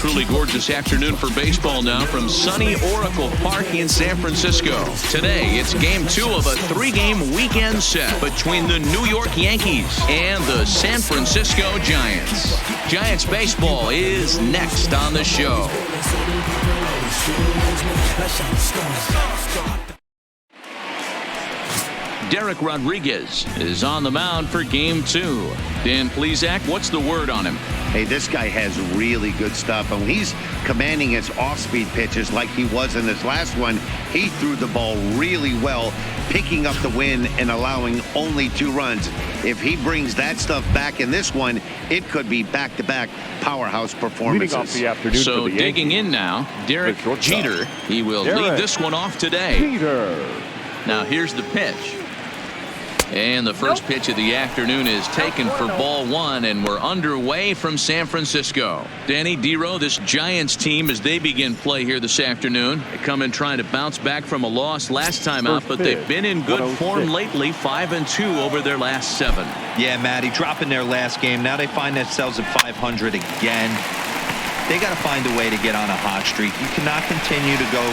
truly gorgeous afternoon for baseball now from sunny Oracle Park in San Francisco. Today, it's game 2 of a 3-game weekend set between the New York Yankees and the San Francisco Giants. Giants baseball is next on the show. Derek Rodriguez is on the mound for game 2. Dan Plesac, what's the word on him? Hey, this guy has really good stuff, and when he's commanding his off-speed pitches like he was in this last one, he threw the ball really well, picking up the win and allowing only 2 runs. If he brings that stuff back in this one, it could be back-to-back powerhouse performances. So digging in now, Derek Jeter. He will lead this one off today. Now here's the pitch. And the first pitch of the afternoon is taken for ball 1, and we're underway from San Francisco. Danny Dero, this Giants team, as they begin play here this afternoon, they come in trying to bounce back from a loss last time out, but they've been in good form lately, 5-2 over their last 7. Yeah, Matty, dropping their last game. Now they find themselves at 500 again. They got to find a way to get on a hot streak. You cannot continue to go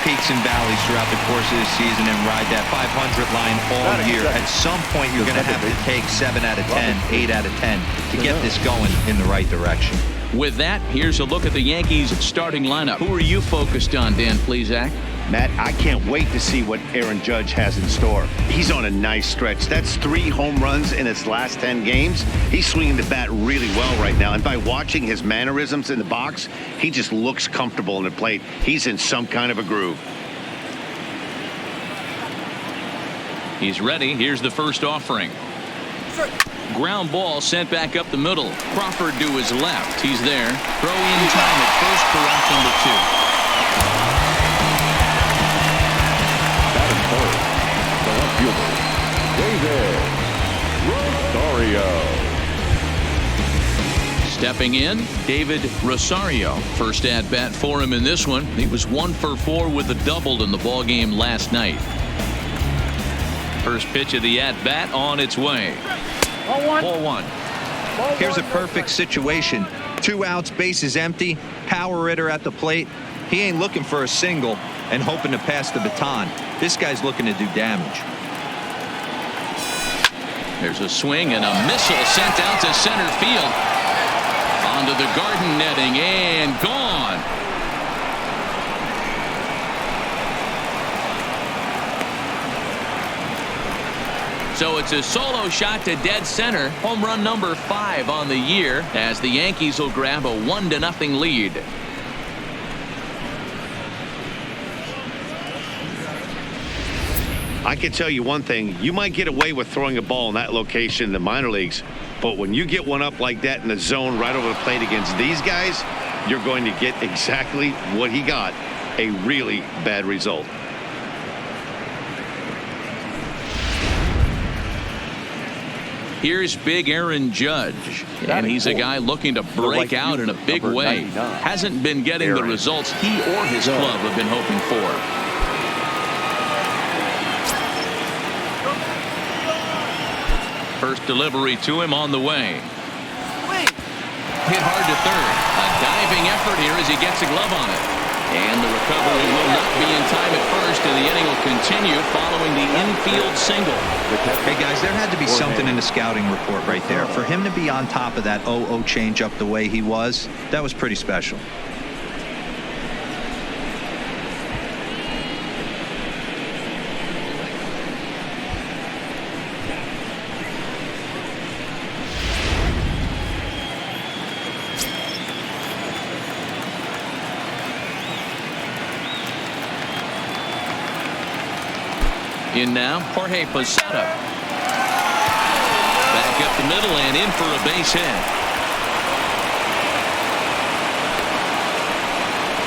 peaks and valleys throughout the course of the season and ride that 500 line all year. At some point, you're going to have to take 7 out of 10, 8 out of 10 to get this going in the right direction. With that, here's a look at the Yankees starting lineup. Who are you focused on, Dan Plesac? Matt, I can't wait to see what Aaron Judge has in store. He's on a nice stretch. That's 3 home runs in his last 10 games. He's swinging the bat really well right now. And by watching his mannerisms in the box, he just looks comfortable in the plate. He's in some kind of a groove. He's ready. Here's the first offering. Ground ball sent back up the middle. Crawford to his left. He's there. Throw in time at first for out number 2. Stepping in, David Rosario. First at bat for him in this one. He was 1 for 4 with a double in the ball game last night. First pitch of the at bat on its way. Ball 1. Here's a perfect situation. 2 outs, bases empty, power hitter at the plate. He ain't looking for a single and hoping to pass the baton. This guy's looking to do damage. There's a swing and a missile sent out to center field. Onto the garden netting and gone. So it's a solo shot to dead center. Home run number 5 on the year as the Yankees will grab a 1-0 lead. I can tell you one thing. You might get away with throwing a ball in that location in the minor leagues, but when you get one up like that in the zone right over the plate against these guys, you're going to get exactly what he got, a really bad result. Here's big Aaron Judge, and he's a guy looking to break out in a big way. Hasn't been getting the results he or his club have been hoping for. First delivery to him on the way. Hit hard to third. A diving effort here as he gets a glove on it. And the recovery will not be in time at first, and the inning will continue following the infield single. Hey, guys, there had to be something in the scouting report right there. For him to be on top of that 0-0 changeup the way he was, that was pretty special. In now, Jorge Posada. Back up the middle and in for a base hit.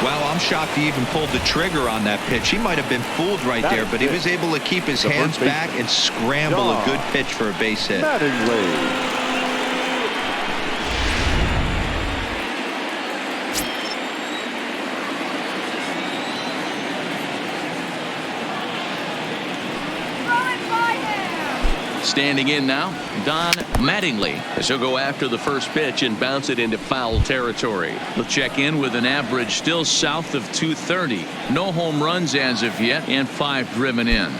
Well, I'm shocked he even pulled the trigger on that pitch. He might have been fooled right there, but he was able to keep his hands back and scramble a good pitch for a base hit. Standing in now, Don Mattingly, as he'll go after the first pitch and bounce it into foul territory. He'll check in with an average still south of 230. No home runs as of yet, and 5 driven in.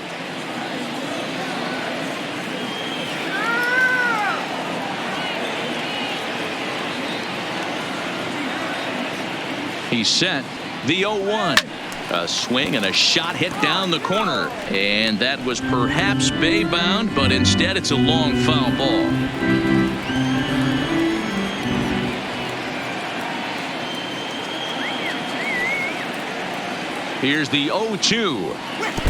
He's set. The 0-1. A swing and a shot hit down the corner, and that was perhaps bay bound, but instead it's a long foul ball. Here's the 0-2.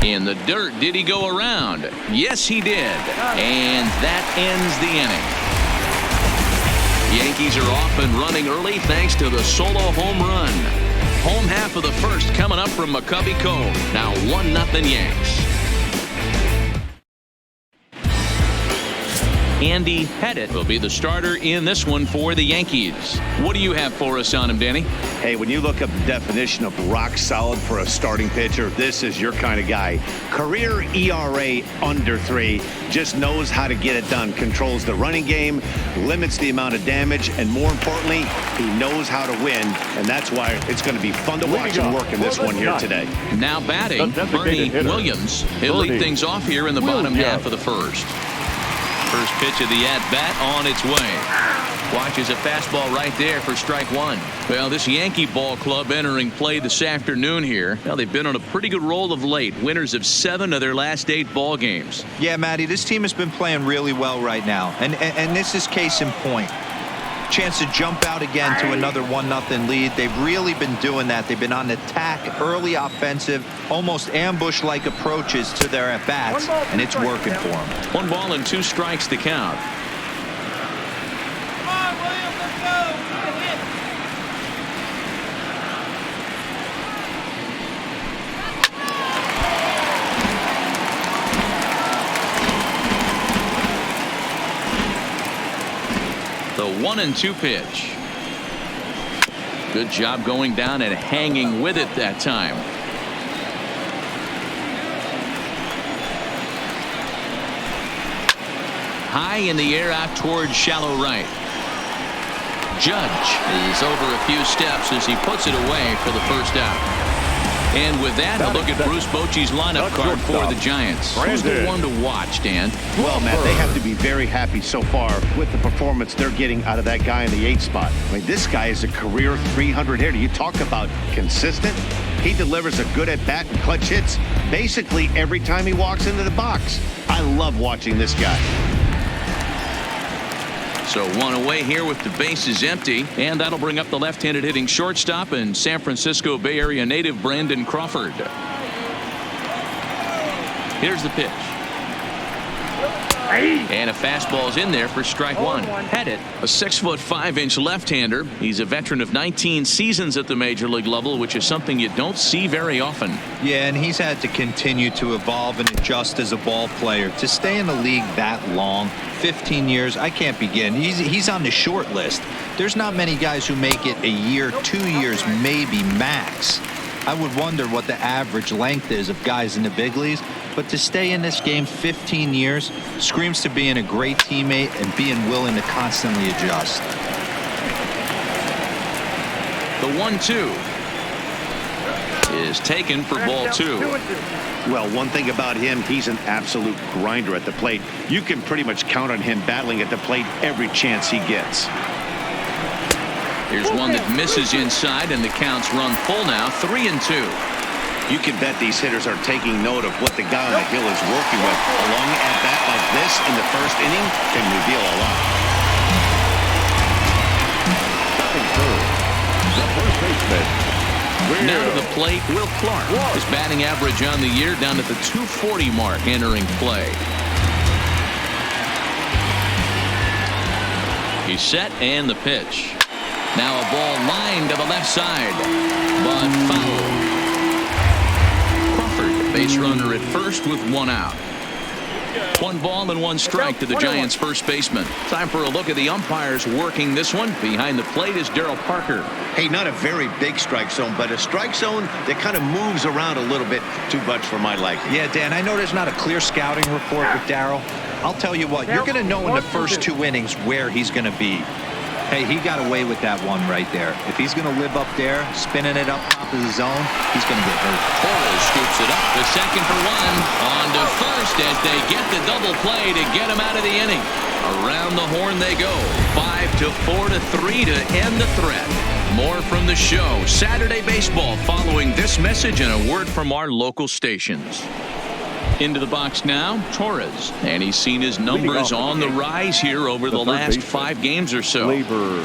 In the dirt. Did he go around? Yes, he did. And that ends the inning. Yankees are off and running early thanks to the solo home run. Home half of the first coming up from McCovey Cove. Now 1-0 Yanks. Andy Pettitte will be the starter in this one for the Yankees. What do you have for us on him, Danny? Hey, when you look up the definition of rock solid for a starting pitcher, this is your kind of guy. Career ERA under 3, just knows how to get it done, controls the running game, limits the amount of damage, and more importantly, he knows how to win, and that's why it's going to be fun to watch him work in this one here today. Now batting, Bernie Williams. He'll lead things off here in the bottom half of the first. First pitch of the at-bat on its way. Watches a fastball right there for strike 1. Well, this Yankee ball club entering play this afternoon here. Well, they've been on a pretty good roll of late. Winners of 7 of their last 8 ball games. Yeah, Matty, this team has been playing really well right now. And this is case in point. Chance to jump out again to another 1-0 lead. They've really been doing that. They've been on attack, early offensive, almost ambush-like approaches to their at-bats, and it's working for them. 1 ball and 2 strikes to count. Come on, William, let's go. You can hit. The 1-2 pitch. Good job going down and hanging with it that time. High in the air out towards shallow right. Judge is over a few steps as he puts it away for the first out. And with that, a look at Bruce Bochy's lineup card for the Giants. Who's the one to watch, Dan? Well, Matt, they have to be very happy so far with the performance they're getting out of that guy in the 8th spot. I mean, this guy is a career 300 hitter. You talk about consistent. He delivers a good at-bat and clutch hits basically every time he walks into the box. I love watching this guy. So 1 away here with the bases empty, and that'll bring up the left-handed hitting shortstop and San Francisco Bay Area native Brandon Crawford. Here's the pitch. And a fastball's in there for strike 1. Pettitte, a 6'5" left-hander. He's a veteran of 19 seasons at the major league level, which is something you don't see very often. Yeah, and he's had to continue to evolve and adjust as a ball player. To stay in the league that long, 15 years, I can't begin. He's on the short list. There's not many guys who make it a year, 2 years, maybe max. I would wonder what the average length is of guys in the big leagues. But to stay in this game 15 years screams to being a great teammate and being willing to constantly adjust. The 1-2 is taken for ball 2. Well, one thing about him, he's an absolute grinder at the plate. You can pretty much count on him battling at the plate every chance he gets. Here's one that misses inside, and the count's run full now. 3-2. You can bet these hitters are taking note of what the guy on the hill is working with. A long at-bat like this in the first inning can reveal a lot. The first baseman. Now to the plate, Will Clark. His batting average on the year down at the 240 mark entering play. He's set, and the pitch. Now a ball lined to the left side, but foul. Base runner at first with 1 out. 1 ball and 1 strike to the Giants first baseman. Time for a look at the umpires working this one. Behind the plate is Darryl Parker. Hey, not a very big strike zone, but a strike zone that kind of moves around a little bit too much for my liking. Yeah, Dan, I know there's not a clear scouting report with Darryl. I'll tell you what, you're going to know in the first 2 innings where he's going to be. Hey, he got away with that one right there. If he's going to live up there, spinning it up top of the zone, he's going to get hurt. Torres scoops it up to second for 1. On to first as they get the double play to get him out of the inning. Around the horn they go. 5-4 to 3 to end the threat. More from the show. Saturday baseball following this message and a word from our local stations. Into the box now, Torres, and he's seen his numbers on the rise here over the last 5 games or so. Torres.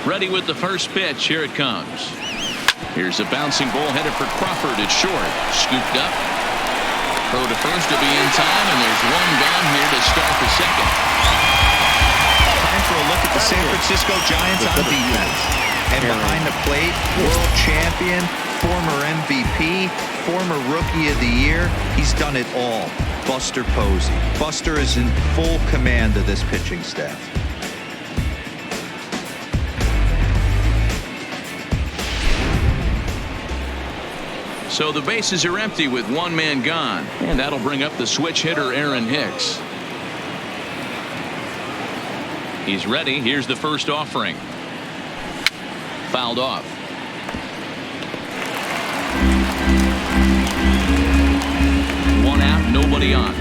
Ready with the first pitch. Here it comes. Here's a bouncing ball headed for Crawford at short. Scooped up. Throw to first to be in time, and there's 1 gone here to start the second. Time for a look at the San Francisco Giants on defense. And behind the plate, world champion, former MVP, former Rookie of the Year. He's done it all. Buster Posey. Buster is in full command of this pitching staff. So the bases are empty with 1 man gone. And that'll bring up the switch hitter, Aaron Hicks. He's ready. Here's the first offering. Fouled off. One out, nobody on.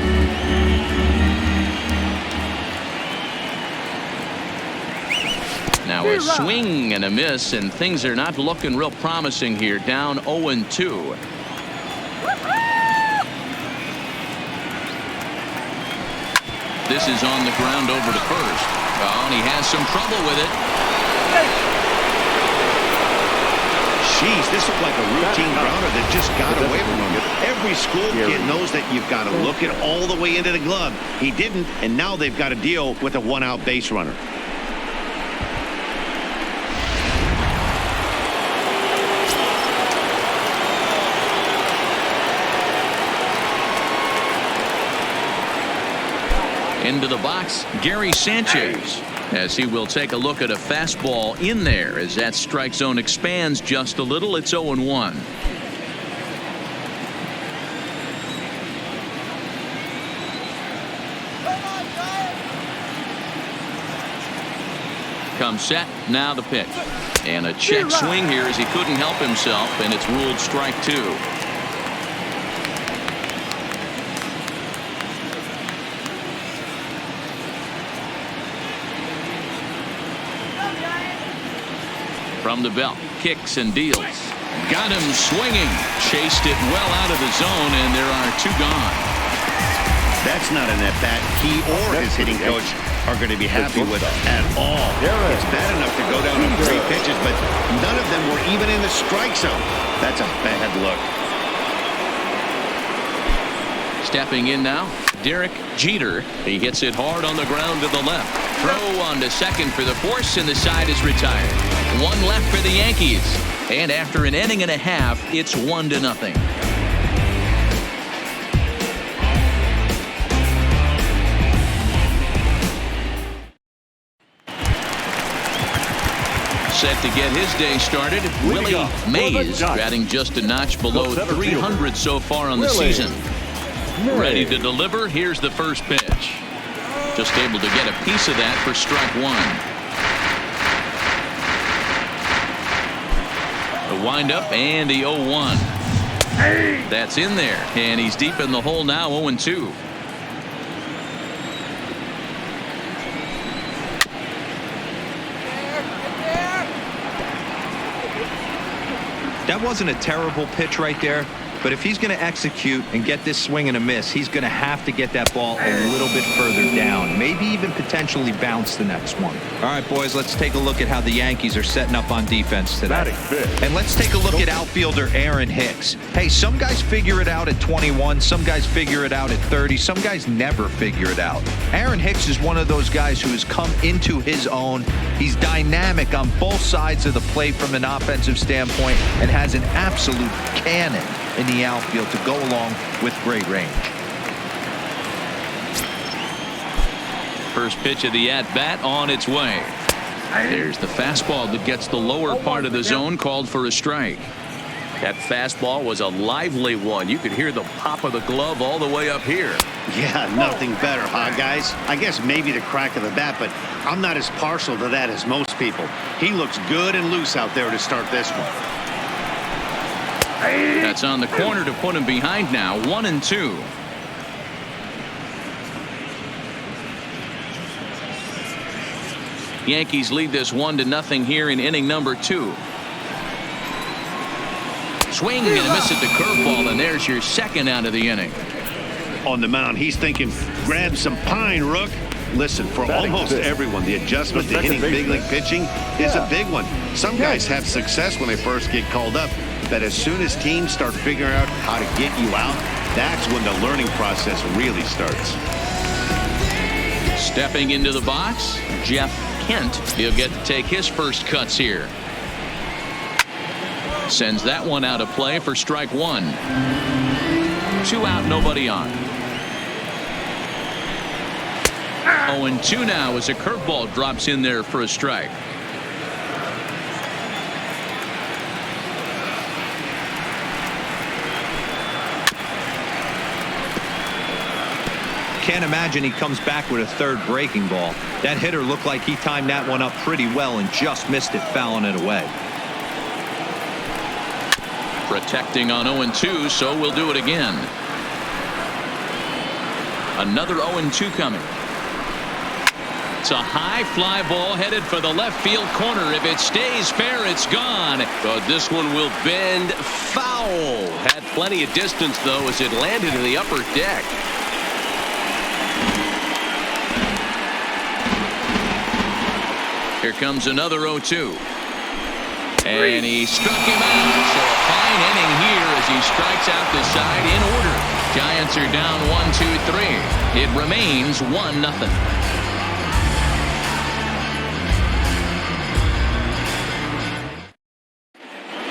Now a swing and a miss, and things are not looking real promising here. Down 0-2. This is on the ground over to first. Oh, and he has some trouble with it. Jeez, this looked like a routine grounder that just got away from him. Every school kid knows that you've got to look it all the way into the glove. He didn't, and now they've got to deal with a 1-out base runner. Into the box, Gary Sanchez, as he will take a look at a fastball in there as that strike zone expands just a little. It's 0-1. Comes set, now the pitch. And a check swing here as he couldn't help himself, and it's ruled strike 2. From the belt, kicks and deals. Got him swinging. Chased it well out of the zone, and there are 2 gone. That's not an at-bat he or his hitting coach are going to be happy with at all. It's bad enough to go down on 3 pitches, but none of them were even in the strike zone. That's a bad look. Stepping in now, Derek Jeter. He hits it hard on the ground to the left. Throw on to second for the force, and the side is retired. 1 left for the Yankees. And after an inning and a half, it's 1-0. Set to get his day started, Willie Mays, batting just a notch below 300 so far on the season. Ready to deliver. Here's the first pitch. Just able to get a piece of that for strike 1. The windup and the 0-1. That's in there, and he's deep in the hole now. 0-2. That wasn't a terrible pitch right there, but if he's going to execute and get this swing and a miss, he's going to have to get that ball a little bit further down, maybe even potentially bounce the next one. All right, boys, let's take a look at how the Yankees are setting up on defense today. And let's take a look at outfielder Aaron Hicks. Hey, some guys figure it out at 21, some guys figure it out at 30, some guys never figure it out. Aaron Hicks is one of those guys who has come into his own. He's dynamic on both sides of the plate from an offensive standpoint and has an absolute cannon in the outfield to go along with great range. First pitch of the at-bat on its way. There's the fastball that gets the lower part of the zone, called for a strike. That fastball was a lively one. You could hear the pop of the glove all the way up here. Yeah, nothing better, huh, guys? I guess maybe the crack of the bat, but I'm not as partial to that as most people. He looks good and loose out there to start this one. That's on the corner to put him behind now. 1-2. Yankees lead this 1-0 here in inning number 2. Swing and a miss at the curveball, and there's your second out of the inning. On the mound, he's thinking, grab some pine, Rook. Listen, for almost everyone, the adjustment to hitting big league pitching is a big one. Some guys have success when they first get called up, but as soon as teams start figuring out how to get you out, that's when the learning process really starts. Stepping into the box, Jeff Kent. He'll get to take his first cuts here. Sends that one out of play for strike 1. 2 out, nobody on. 0-2 now as a curveball drops in there for a strike. Can't imagine he comes back with a third breaking ball. That hitter looked like he timed that one up pretty well and just missed it, fouling it away. Protecting on 0-2, so we'll do it again. Another 0-2 coming. It's a high fly ball headed for the left field corner. If it stays fair, it's gone. But this one will bend foul. Had plenty of distance, though, as it landed in the upper deck. Here comes another 0-2. And he struck him out. So a fine inning here as he strikes out the side in order. Giants are down 1-2-3. It remains 1-0.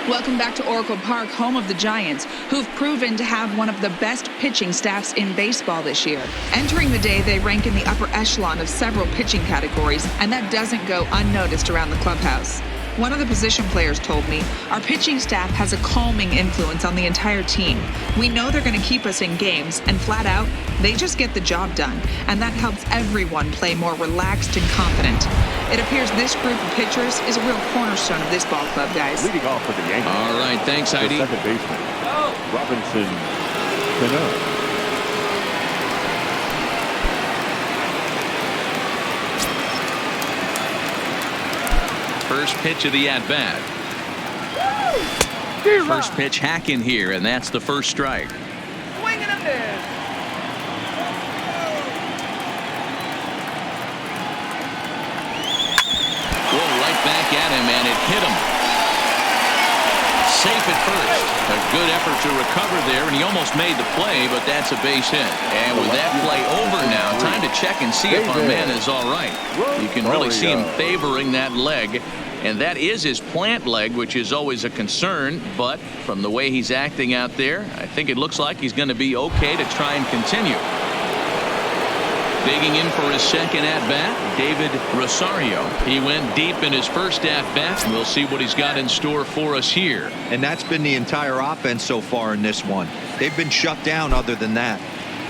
Welcome back to Oracle Park, home of the Giants, who've proven to have one of the best pitching staffs in baseball this year. Entering the day, they rank in the upper echelon of several pitching categories, and that doesn't go unnoticed around the clubhouse. One of the position players told me, our pitching staff has a calming influence on the entire team. We know they're going to keep us in games, and flat out, they just get the job done, and that helps everyone play more relaxed and confident. It appears this group of pitchers is a real cornerstone of this ball club, guys. Leading off for the Yankees. All right, thanks, Heidi. The second baseman, Robinson Cano. First pitch of the at-bat. First pitch hack in here, and that's the first strike. Swing and a miss. Whoa, right back at him, and it hit him. Safe at first. A good effort to recover there, and he almost made the play, but that's a base hit. And with that play over now, time to check and see if our man is all right. You can really see him favoring that leg. And that is his plant leg, which is always a concern. But from the way he's acting out there, I think it looks like he's going to be okay to try and continue. Digging in for his second at-bat, David Rosario. He went deep in his first at-bat. We'll see what he's got in store for us here. And that's been the entire offense so far in this one. They've been shut down other than that.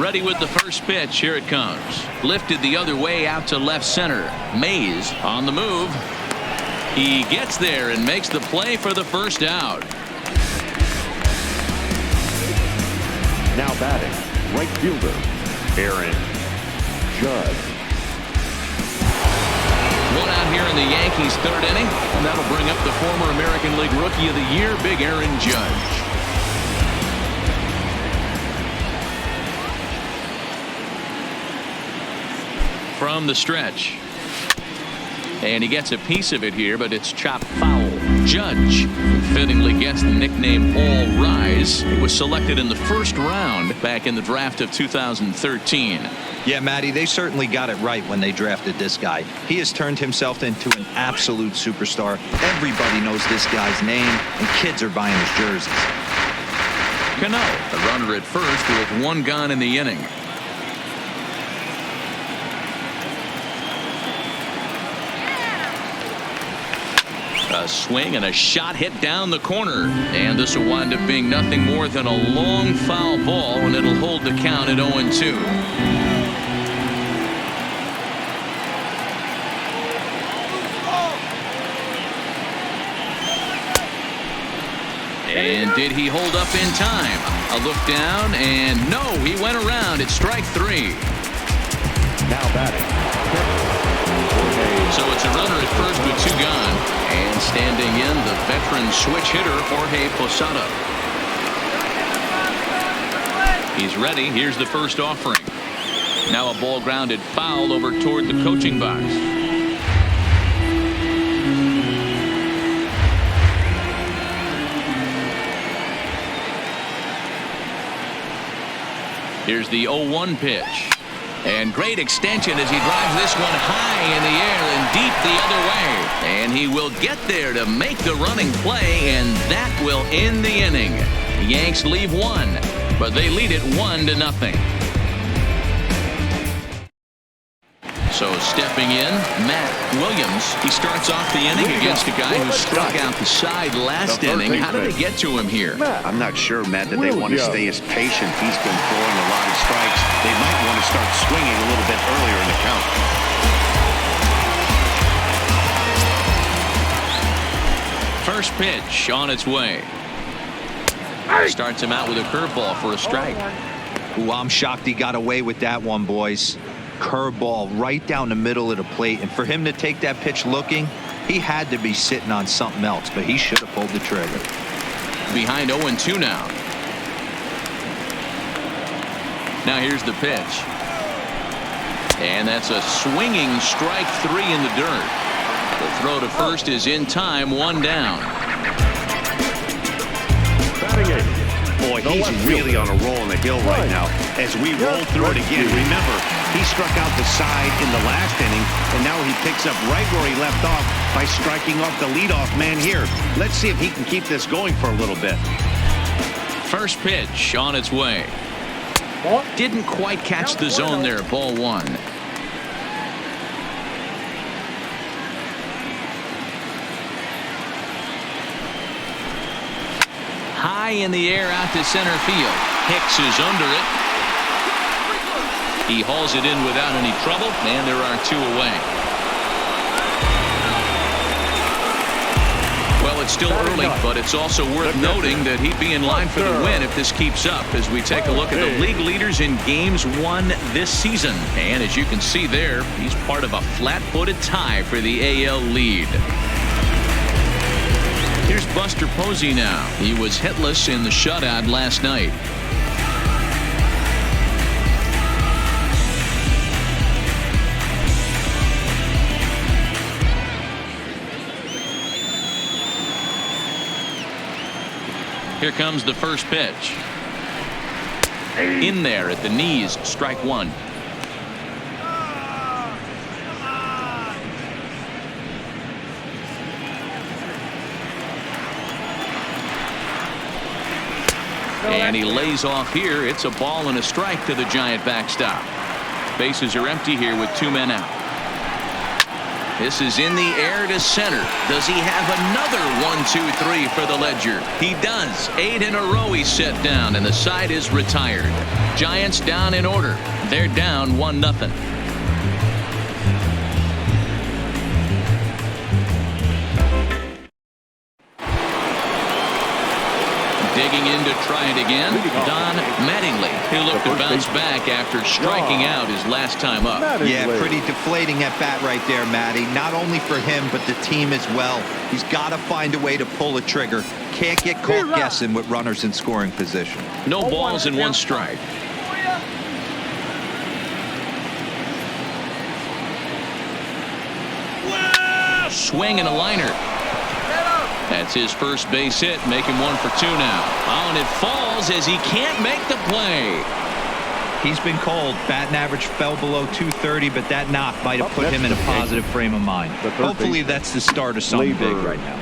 Ready with the first pitch. Here it comes. Lifted the other way out to left center. Mays on the move. He gets there and makes the play for the first out. Now batting, right fielder, Aaron Judge. One out here in the Yankees' third inning, and that'll bring up the former American League Rookie of the Year, Big Aaron Judge. From the stretch. And he gets a piece of it here, but it's chopped foul. Judge fittingly gets the nickname All Rise. He was selected in the first round back in the draft of 2013. Yeah, Matty, they certainly got it right when they drafted this guy. He has turned himself into an absolute superstar. Everybody knows this guy's name, and kids are buying his jerseys. Cano, a runner at first with one gone in the inning. A swing and a shot hit down the corner, and this will wind up being nothing more than a long foul ball, and it'll hold the count at 0-2. And did he hold up in time? A look down, and no, he went around. It's strike 3. Now batting. So it's a runner at first with 2 gone. And standing in, the veteran switch hitter, Jorge Posada. He's ready. Here's the first offering. Now a ball grounded foul over toward the coaching box. Here's the 0-1 pitch. And great extension as he drives this one high in the air and deep the other way. And he will get there to make the running play, and that will end the inning. The Yanks leave 1, but they lead it 1-0. So stepping in, Matt Williams. He starts off the inning against a guy who struck out the side last inning. How did they get to him here? I'm not sure, Matt, that they want to stay as patient. He's been throwing a lot of strikes. They might want to start swinging a little bit earlier in the count. First pitch on its way. Starts him out with a curveball for a strike. Ooh, I'm shocked he got away with that one, boys. Curveball right down the middle of the plate, and for him to take that pitch looking, he had to be sitting on something else, but he should have pulled the trigger. Behind 0-2 now. Now here's the pitch, and that's a swinging strike 3 in the dirt. The throw to first is in time, 1 down. Batting 8. Boy, he's really on a roll on the hill right now. As we roll through it again, remember, he struck out the side in the last inning, and now he picks up right where he left off by striking off the leadoff man here. Let's see if he can keep this going for a little bit. First pitch on its way. Didn't quite catch the zone there, ball 1. High in the air out to center field. Hicks is under it. He hauls it in without any trouble, and there are 2 away. Well, it's still early, but it's also worth noting that he'd be in line for the win if this keeps up, as we take a look at the league leaders in games won this season. And as you can see there, he's part of a flat-footed tie for the AL lead. Here's Buster Posey now. He was hitless in the shutout last night. Here comes the first pitch. In there at the knees, strike 1. And he lays off here. It's a ball and a strike to the Giant backstop. Bases are empty here with 2 men out. This is in the air to center. Does he have another 1-2-3 for the Ledger? He does. 8 in a row he's set down, and the side is retired. Giants down in order. They're down 1-0. Digging in to try it again, Don Mattingly, who looked to bounce back after striking out his last time up. Yeah, pretty deflating at bat right there, Matty. Not only for him, but the team as well. He's got to find a way to pull a trigger. Can't get caught guessing with runners in scoring position. No balls and 1 strike. Swing and a liner. That's his first base hit, making 1 for 2 now. Oh, and it falls as he can't make the play. He's been cold. Batting average fell below 230, but that knock might have put him in a positive frame of mind. Hopefully that's the start of something big right now.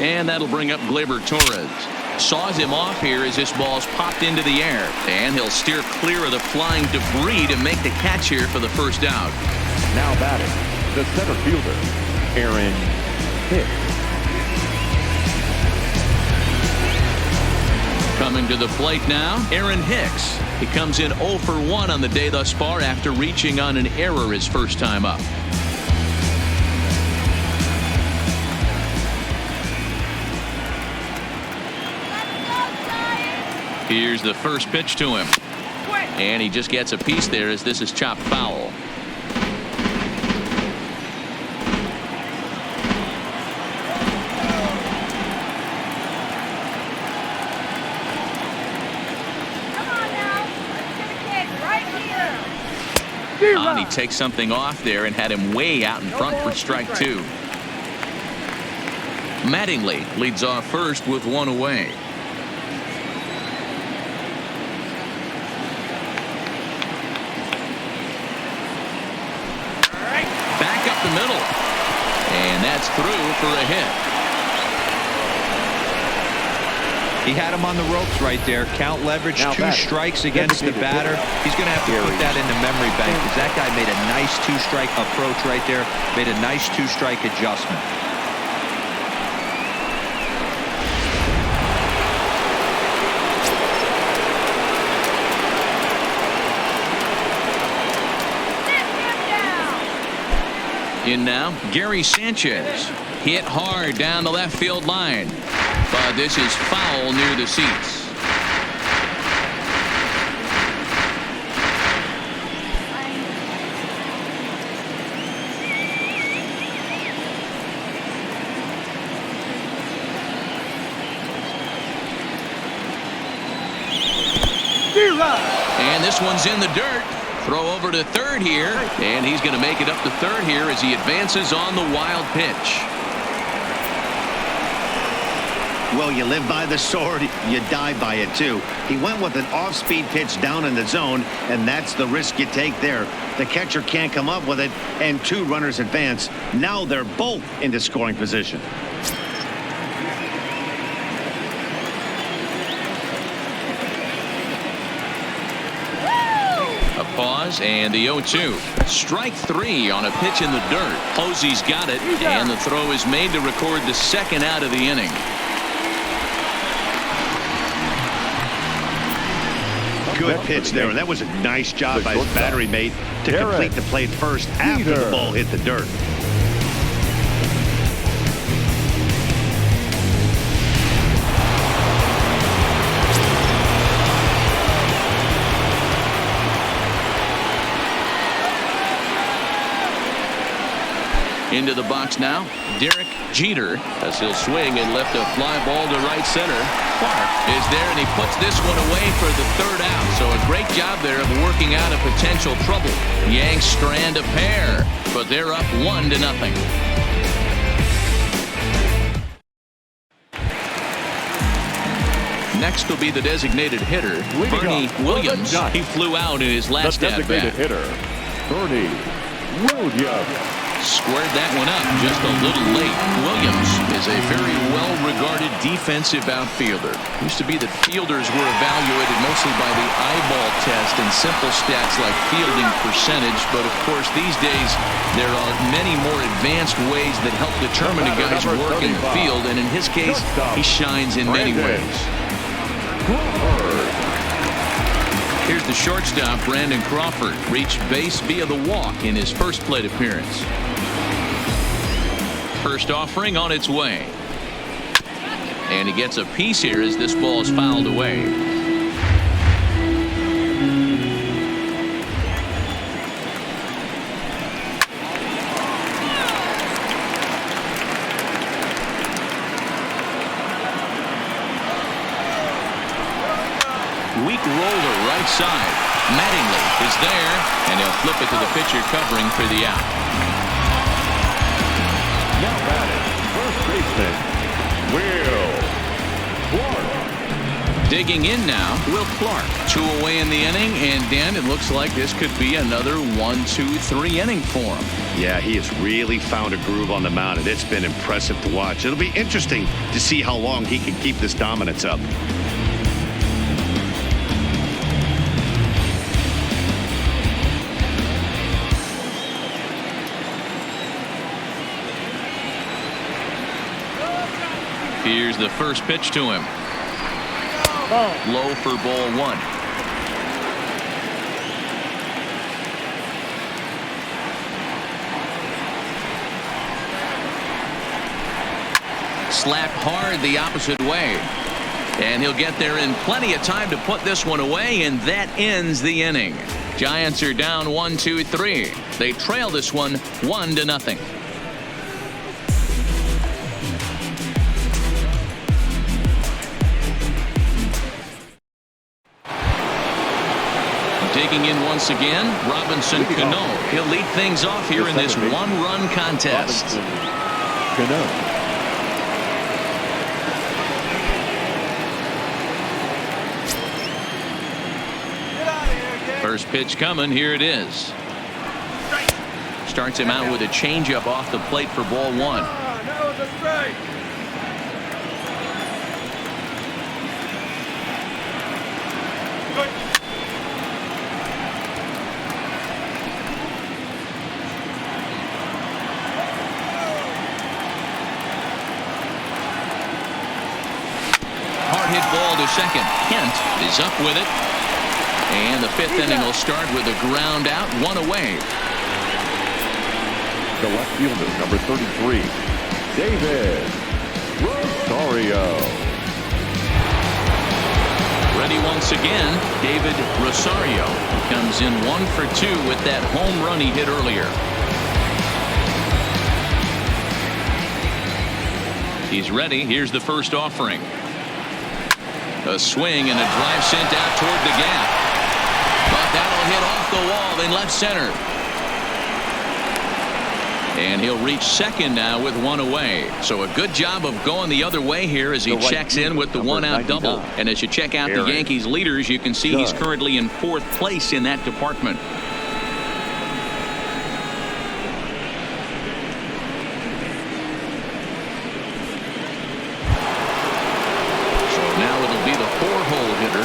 And that'll bring up Gleyber Torres. Saws him off here as this ball's popped into the air. And he'll steer clear of the flying debris to make the catch here for the first out. Now batting, the center fielder, Aaron Hicks. Coming to the plate now, Aaron Hicks. He comes in 0 for 1 on the day thus far after reaching on an error his first time up. Here's the first pitch to him. And he just gets a piece there as this is chopped foul. He takes something off there and had him way out in front for strike 2. Mattingly leads off first with 1 away. Back up the middle. And that's through for a hit. He had him on the ropes right there. Count leverage, 2 strikes against the batter. He's going to have to put that in the memory bank because that guy made a nice 2-strike approach right there. Made a nice 2-strike adjustment. In now, Gary Sanchez. Hit hard down the left field line. But this is foul near the seats. And this one's in the dirt. Throw over to third here. And he's going to make it up to third here as he advances on the wild pitch. Well, you live by the sword, you die by it too. He went with an off-speed pitch down in the zone, and that's the risk you take there. The catcher can't come up with it, and 2 runners advance. Now they're both into scoring position. A pause and the 0-2. Strike 3 on a pitch in the dirt. Posey's got it, and the throw is made to record the second out of the inning. Good pitch there, and that was a nice job by his battery mate to complete the play first after the ball hit the dirt. Into the box now, Derek Jeter, as he'll swing and lift a fly ball to right center. Clark is there, and he puts this one away for the third out. So a great job there of working out a potential trouble. Yanks strand a pair, but they're up 1-0. Next will be the designated hitter, Bernie Williams. He flew out in his last at-bat. The designated hitter, Bernie Williams. Squared that one up just a little late. Williams is a very well-regarded defensive outfielder. Used to be that fielders were evaluated mostly by the eyeball test and simple stats like fielding percentage. But of course, these days, there are many more advanced ways that help determine a guy's work in the field. And in his case, he shines in many ways. Here's the shortstop, Brandon Crawford. Reached base via the walk in his first plate appearance. First offering on its way. And he gets a piece here as this ball is fouled away. Weak roller right side. Mattingly is there, and he'll flip it to the pitcher covering for the out. Now batting, first baseman, Will Clark. Digging in now, Will Clark. 2 away in the inning, and Dan, it looks like this could be another 1-2-3 inning for him. Yeah, he has really found a groove on the mound, and it's been impressive to watch. It'll be interesting to see how long he can keep this dominance up. Here's the first pitch to him. Low for ball one. Slapped hard the opposite way. And he'll get there in plenty of time to put this one away, and that ends the inning. Giants are down 1-2-3. They trail this one 1-0. Digging in once again, Robinson Cano. He'll lead things off here in this one-run contest. Cano. First pitch coming. Here it is. Starts him out with a changeup off the plate for ball one. That was a strike. Hard hit ball to second. Kent is up with it. And the fifth inning will start with a ground out, one away. The left fielder, number 33, David Rosario. Ready once again, David Rosario comes in 1 for 2 with that home run he hit earlier. He's ready. Here's the first offering. A swing and a drive sent out toward the gap. But that'll hit off the wall in left center. And he'll reach second now with one away. So a good job of going the other way here as he checks in with the one-out double. And as you check out the Yankees leaders, you can see he's currently in 4th place in that department.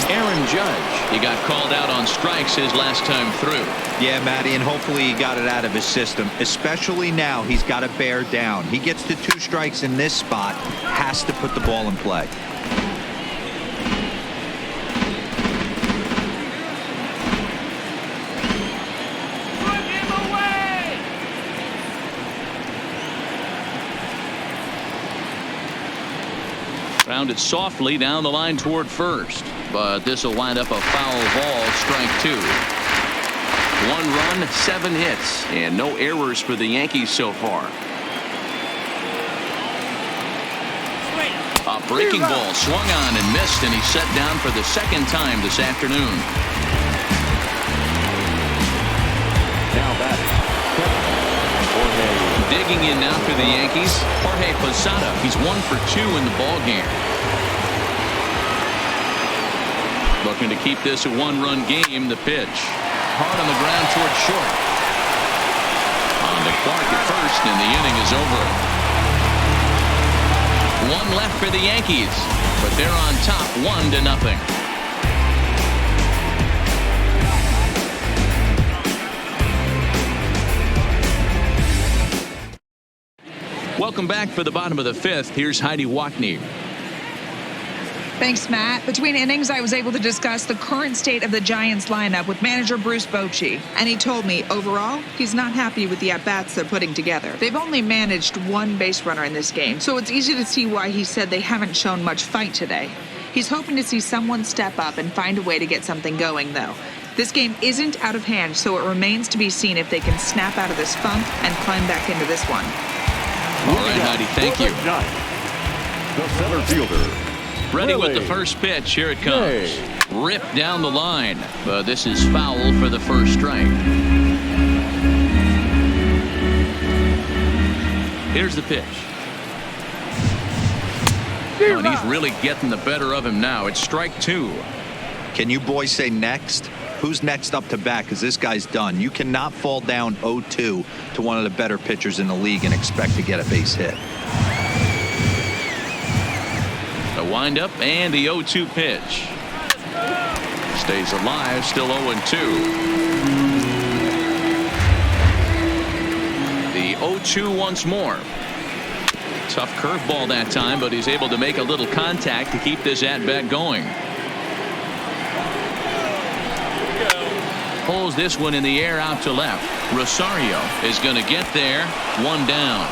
Aaron Judge. He got called out on strikes his last time through. Yeah, Matty, and hopefully he got it out of his system. Especially now, he's got to bear down. He gets to 2 strikes in this spot, has to put the ball in play. Rounded softly down the line toward first, but this will wind up a foul ball, strike 2. 1 run, 7 hits, and no errors for the Yankees so far. A breaking ball swung on and missed, and he's set down for the 2nd time this afternoon. Now batting. Digging in now for the Yankees, Jorge Posada. He's 1 for 2 in the ball game. Looking to keep this a 1-run game. The pitch hard on the ground toward short. On to Clark at first, and the inning is over. 1 left for the Yankees, but they're on top 1-0. Welcome back for the bottom of the 5th. Here's Heidi Watney. Thanks, Matt. Between innings, I was able to discuss the current state of the Giants lineup with manager Bruce Bochy. And he told me, overall, he's not happy with the at-bats they're putting together. They've only managed 1 base runner in this game, so it's easy to see why he said they haven't shown much fight today. He's hoping to see someone step up and find a way to get something going, though. This game isn't out of hand, so it remains to be seen if they can snap out of this funk and climb back into this one. All right, Heidi, thank you. The center fielder. Ready with the first pitch. Here it comes. Ripped down the line. But this is foul for the first strike. Here's the pitch. Oh, and he's really getting the better of him now. It's strike 2. Can you boys say next? who's next up to bat, because this guy's done. You cannot fall down 0-2 to one of the better pitchers in the league and expect to get a base hit. The windup and the 0-2 pitch. Stays alive, still 0-2. The 0-2 once more. Tough curveball that time, but he's able to make a little contact to keep this at-bat going. Pulls this one in the air out to left. Rosario is going to get there. One down.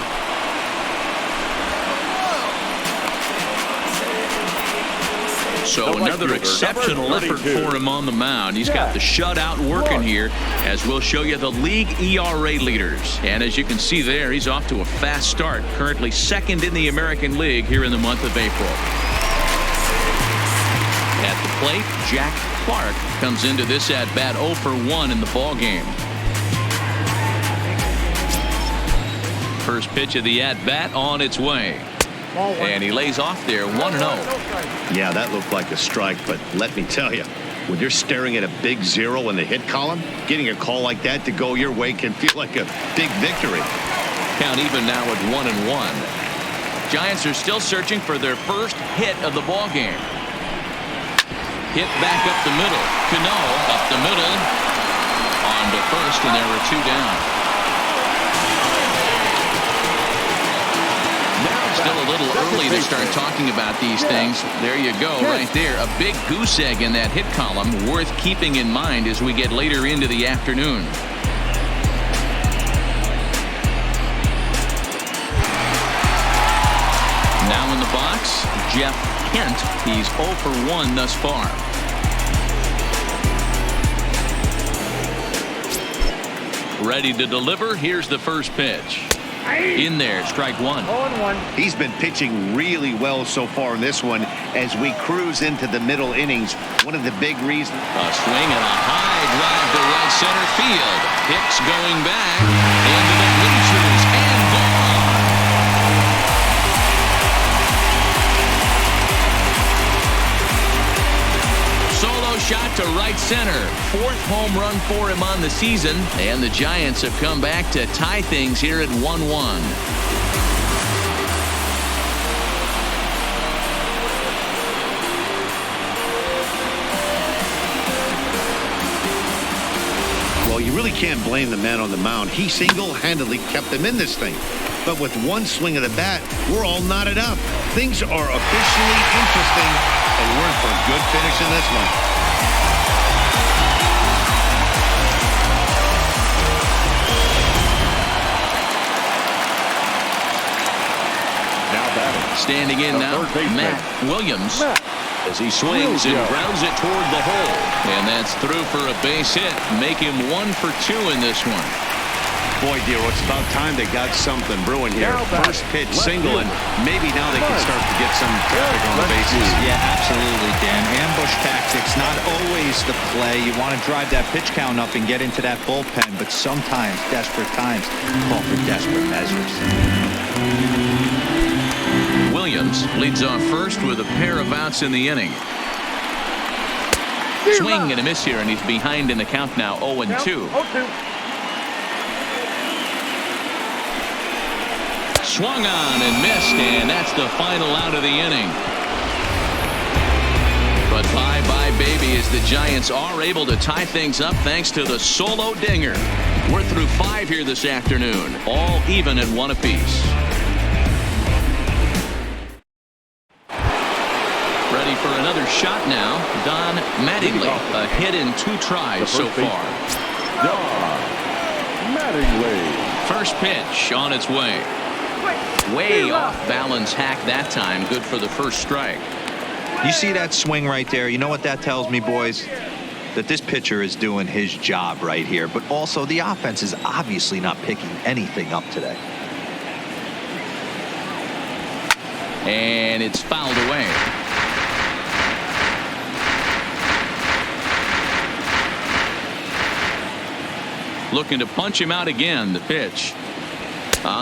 So another exceptional effort for him on the mound. He's got the shutout working here, as we'll show you the league ERA leaders. And as you can see there, he's off to a fast start. Currently second in the American League here in the month of April. At the plate, Jack Clark comes into this at-bat 0 for 1 in the ball game. First pitch of the at-bat on its way. And he lays off there 1-0. Yeah, that looked like a strike, but let me tell you, when you're staring at a big 0 in the hit column, getting a call like that to go your way can feel like a big victory. Count even now at 1-1. Giants are still searching for their first hit of the ball game. Hit back up the middle. Cano up the middle. On to first, and there were 2 down. Still a little early to start talking about these things. There you go, right there. A big goose egg in that hit column, worth keeping in mind as we get later into the afternoon. Now in the box, Jeff Kent. He's 0 for 1 thus far. Ready to deliver. Here's the first pitch. In there, strike 1. 0-1. He's been pitching really well so far in this one as we cruise into the middle innings. One of the big reasons. A swing and a high drive to right center field. Hicks going back into the bleachers and gone. Solo shot to right center. 4th home run for him on the season, and the Giants have come back to tie things here at 1-1. Well, you really can't blame the man on the mound. He single-handedly kept them in this thing. But with one swing of the bat, we're all knotted up. Things are officially interesting, and we're in for a good finish in this one. Standing in now, Matt Williams, as he swings and grounds it toward the hole. And that's through for a base hit. Make him 1 for 2 in this one. Boy, dear, it's about time they got something brewing here. First pitch single, and maybe now they can start to get some traffic on the bases. Yeah, absolutely, Dan. Ambush tactics, not always the play. You want to drive that pitch count up and get into that bullpen, but sometimes, desperate times, call for desperate measures. Williams leads off first with a pair of outs in the inning. Swing and a miss here, and he's behind in the count now, 0-2. Swung on and missed, and that's the final out of the inning. But bye-bye, baby, as the Giants are able to tie things up thanks to the solo dinger. We're through 5 here this afternoon, all even at 1 apiece. Ready for another shot now. Don Mattingly, a hit in 2 tries so far. Don Mattingly. First pitch on its way. Way off balance hack that time. Good for the first strike. You see that swing right there? You know what that tells me, boys? That this pitcher is doing his job right here. But also the offense is obviously not picking anything up today. And it's fouled away. Looking to punch him out again. The pitch.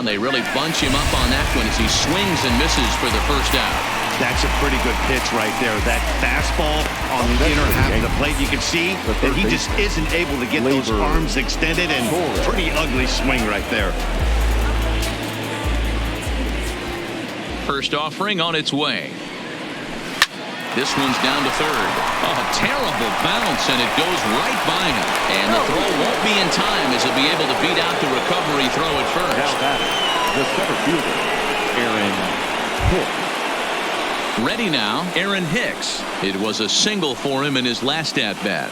They really bunch him up on that one as he swings and misses for the first out. That's a pretty good pitch right there. That fastball on the inner half of the plate. You can see that he just isn't able to get those arms extended, and pretty ugly swing right there. First offering on its way. This one's down to third. Oh, terrible bounce, and it goes right by him. And the throw won't be in time as he'll be able to beat out the recovery throw at first. Now batting, the center fielder, Aaron Hicks. Ready now, Aaron Hicks. It was a single for him in his last at-bat.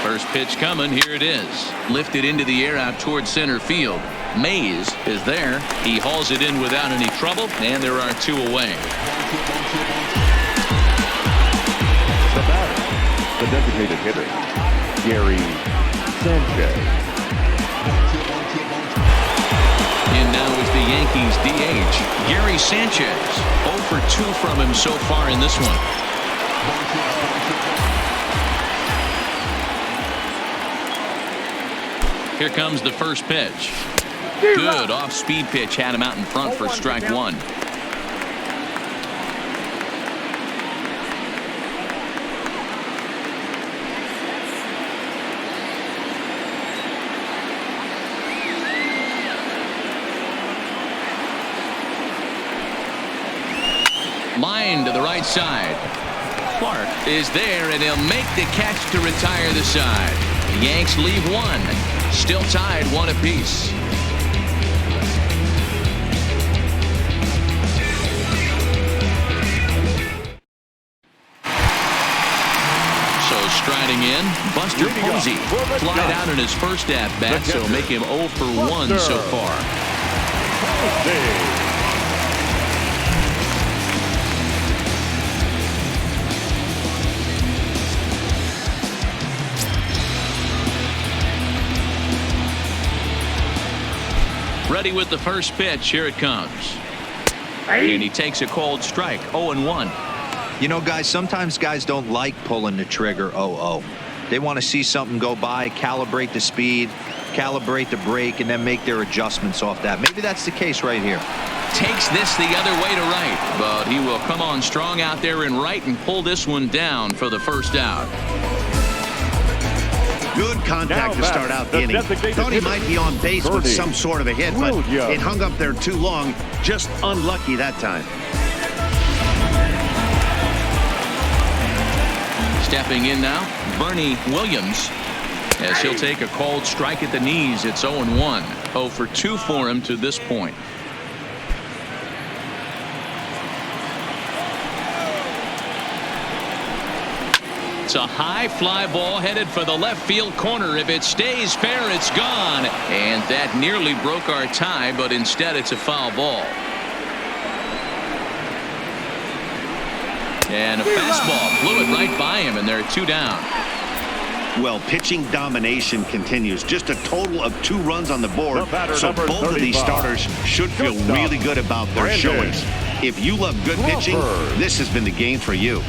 First pitch coming. Here it is. Lifted into the air out towards center field. Mays is there. He hauls it in without any trouble, and there are two away. The batter, the designated hitter, Gary Sanchez. In now is the Yankees DH, Gary Sanchez. 0 for 2 from him so far in this one. Here comes the first pitch. Good off-speed pitch, had him out in front for strike one. Line to the right side. Clark is there, and he'll make the catch to retire the side. The Yanks leave one. Still tied 1 apiece. So striding in, Buster Posey. Flied out in his first at-bat, so make him 0 for 1 so far. Ready with the first pitch. Here it comes. And he takes a cold strike. 0-1. You know, guys, sometimes guys don't like pulling the trigger 0-0. They want to see something go by, calibrate the speed, calibrate the brake, and then make their adjustments off that. Maybe that's the case right here. Takes this the other way to right, but he will come on strong out there in right and pull this one down for the first out. Good contact to start out the inning. Thought he might be on base with some sort of a hit, but it hung up there too long. Just unlucky that time. Stepping in now, Bernie Williams, as he'll take a cold strike at the knees. It's 0-1. 0 for 2 for him to this point. It's a high fly ball headed for the left field corner. If it stays fair, it's gone. And that nearly broke our tie, but instead it's a foul ball. And a fastball blew it right by him, and there are 2 down. Well, pitching domination continues. Just a total of 2 runs on the board. So both of these starters should feel really good about their showings. If you love good pitching, this has been the game for you.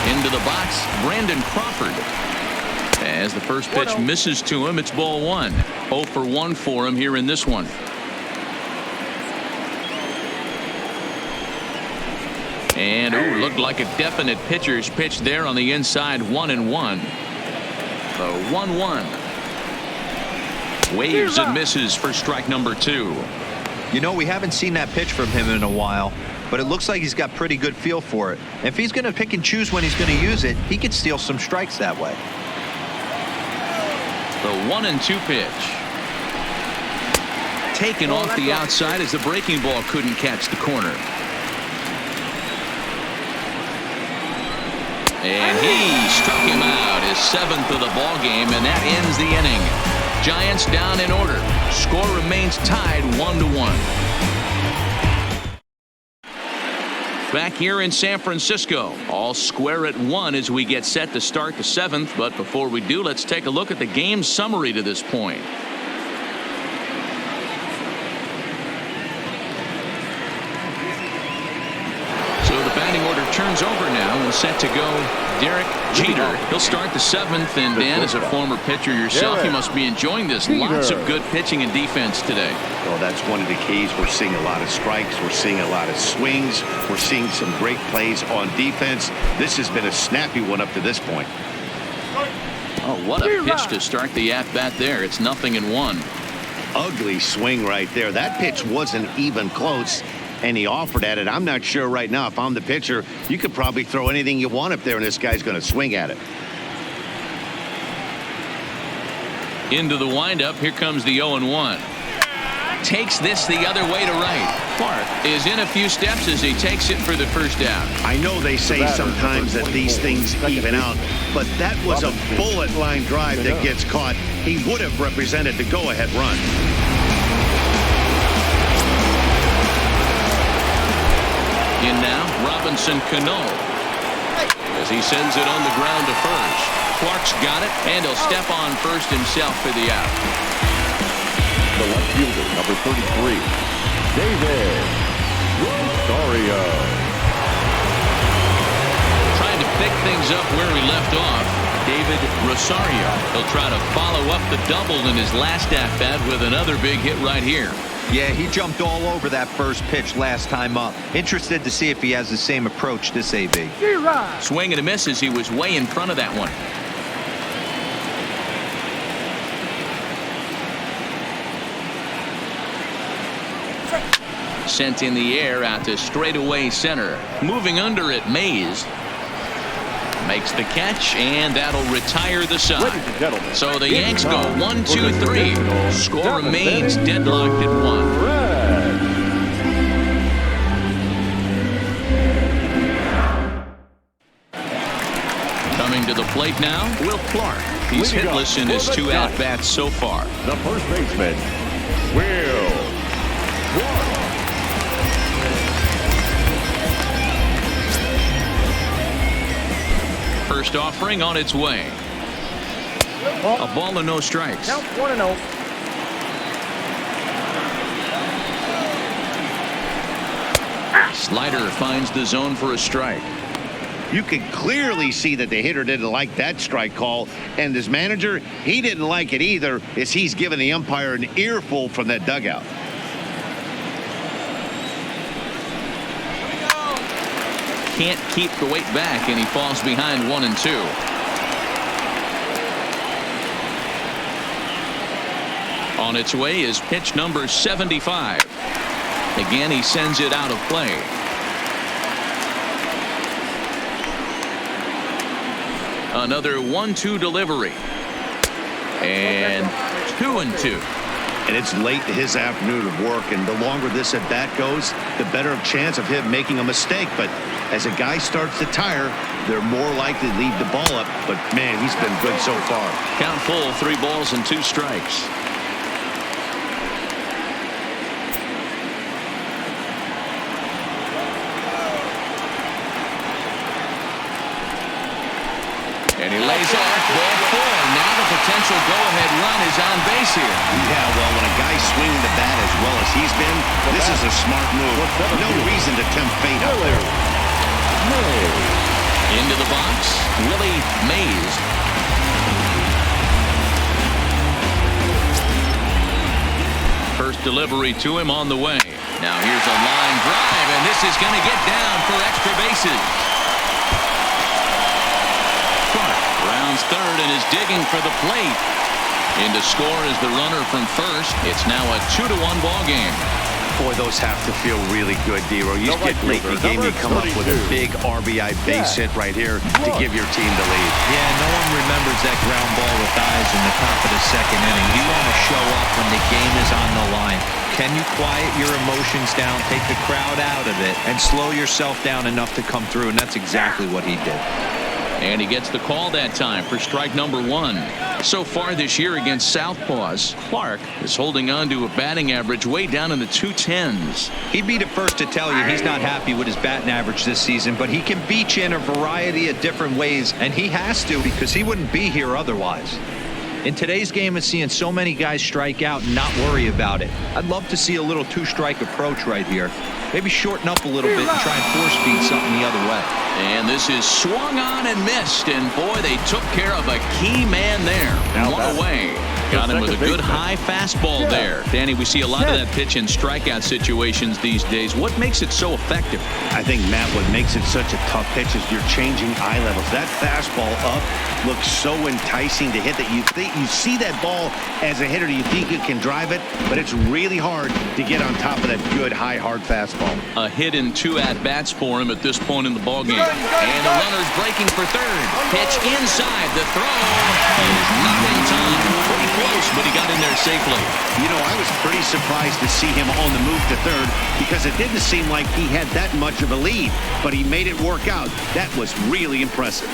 Into the box, Brandon Crawford. As the first pitch misses to him, it's ball 1. 0 for 1 for him here in this one. And looked like a definite pitcher's pitch there on the inside. 1-1. The 1-1. Waves and misses for strike number 2. You know, we haven't seen that pitch from him in a while, but it looks like he's got pretty good feel for it. If he's going to pick and choose when he's going to use it, he could steal some strikes that way. The 1-2 pitch. Taken off the outside as the breaking ball couldn't catch the corner. And he struck him out, his 7th of the ball game, and that ends the inning. Giants down in order. Score remains tied 1-1. Back here in San Francisco, all square at 1 as we get set to start the 7th. But before we do, let's take a look at the game summary to this point. turns over now and set to go Derek Jeter. He'll start the 7th. And Dan, as a former pitcher yourself, you must be enjoying this. Lots of good pitching and defense today. Well, that's one of the keys. We're seeing a lot of strikes. We're seeing a lot of swings. We're seeing some great plays on defense. This has been a snappy one up to this point. Oh, what a pitch to start the at-bat there. It's 0-1. Ugly swing right there. That pitch wasn't even close, and he offered at it. I'm not sure right now if I'm the pitcher. You could probably throw anything you want up there, and this guy's going to swing at it. Into the windup. Here comes the 0-1. Takes this the other way to right. Clark is in a few steps as he takes it for the first out. I know they say sometimes that these things even out, but that was a bullet line drive that gets caught. He would have represented the go-ahead run. In now, Robinson Cano as he sends it on the ground to first. Clark's got it, and he'll step on first himself for the out. The left fielder, number 33, David Rosario. Trying to pick things up where we left off. David Rosario. He'll try to follow up the double in his last at-bat with another big hit right here. Yeah, he jumped all over that first pitch last time up. Interested to see if he has the same approach this AB. Swing and a miss as he was way in front of that one. Sent in the air out to straightaway center. Moving under it, Mays makes the catch, and that'll retire the side. So the Yanks go 1-2-3. Score remains deadlocked at 1. Coming to the plate now, Will Clark. He's hitless in his 2 at-bats so far. The first baseman, Will Clark. First offering on its way. A ball and no strikes. Count 1-0. Slider finds the zone for a strike. You could clearly see that the hitter didn't like that strike call, and his manager, he didn't like it either, as he's giving the umpire an earful from that dugout. Can't keep the weight back, and he falls behind 1-2. On its way is pitch number 75. Again, he sends it out of play. Another 1-2 delivery. And 2-2. And it's late in his afternoon of work, and the longer this at bat goes, the better of chance of him making a mistake. But as a guy starts to tire, they're more likely to leave the ball up. But man, he's been good so far. Count full, 3 balls and 2 strikes. And he lays off ball 4. Now the potential go-ahead run is on base here. Yeah, well, when a guy's swinging the bat as well as he's been, this is a smart move. No reason to tempt fate out there. Into the box, Willie Mays. First delivery to him on the way. Now here's a line drive, and this is going to get down for extra bases. Clark rounds third and is digging for the plate. In to score is the runner from first. It's now a 2-1 ball game. Boy, those have to feel really good, D-Row. You get late in the game, you come up with a big RBI base hit right here to give your team the lead. Yeah, no one remembers that ground ball with eyes in the top of the second inning. You want to show up when the game is on the line. Can you quiet your emotions down, take the crowd out of it, and slow yourself down enough to come through? And that's exactly what he did. And he gets the call that time for strike number 1. So far this year against Southpaws, Clark is holding on to a batting average way down in the 210s. He'd be the first to tell you he's not happy with his batting average this season, but he can beat you in a variety of different ways, and he has to because he wouldn't be here otherwise. In today's game, it's seeing so many guys strike out and not worry about it. I'd love to see a little two-strike approach right here. Maybe shorten up a little bit and try and force feed something the other way. And this is swung on and missed. And boy, they took care of a key man there. One away. Got him with a good high fastball there. Danny, we see a lot of that pitch in strikeout situations these days. What makes it so effective? I think, Matt, what makes it such a tough pitch is you're changing eye levels. That fastball up looks so enticing to hit that you see that ball as a hitter, you think you can drive it, but it's really hard to get on top of that good high hard fastball. A hit and 2 at-bats for him at this point in the ballgame. And the runner's breaking for third. Pitch inside. The throw is not in time. Pretty close, but he got in there safely. You know, I was pretty surprised to see him on the move to third because it didn't seem like he had that much of a lead, but he made it work out. That was really impressive.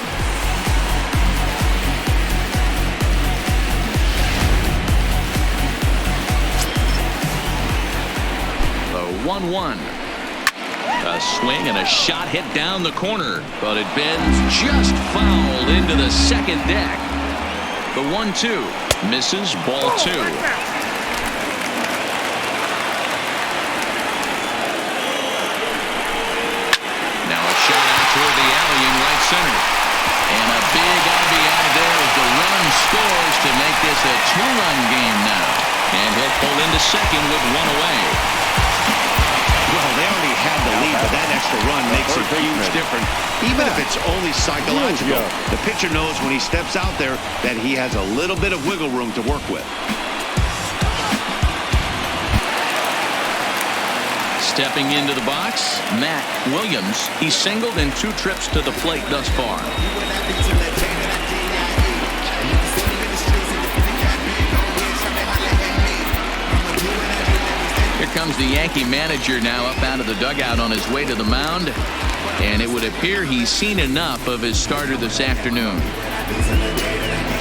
The 1-1. A swing and a shot hit down the corner, but it bends just fouled into the second deck. The 1-2 misses, ball 2. Now a shot out toward the alley in right center. And a big RBI there as the run scores to make this a 2-run game now. And he'll pull into second with 1 away. Well, they already had the lead, but that extra run makes a huge difference. Even if it's only psychological, the pitcher knows when he steps out there that he has a little bit of wiggle room to work with. Stepping into the box, Matt Williams. He's singled in 2 trips to the plate thus far. Here comes the Yankee manager now up out of the dugout on his way to the mound. And it would appear he's seen enough of his starter this afternoon.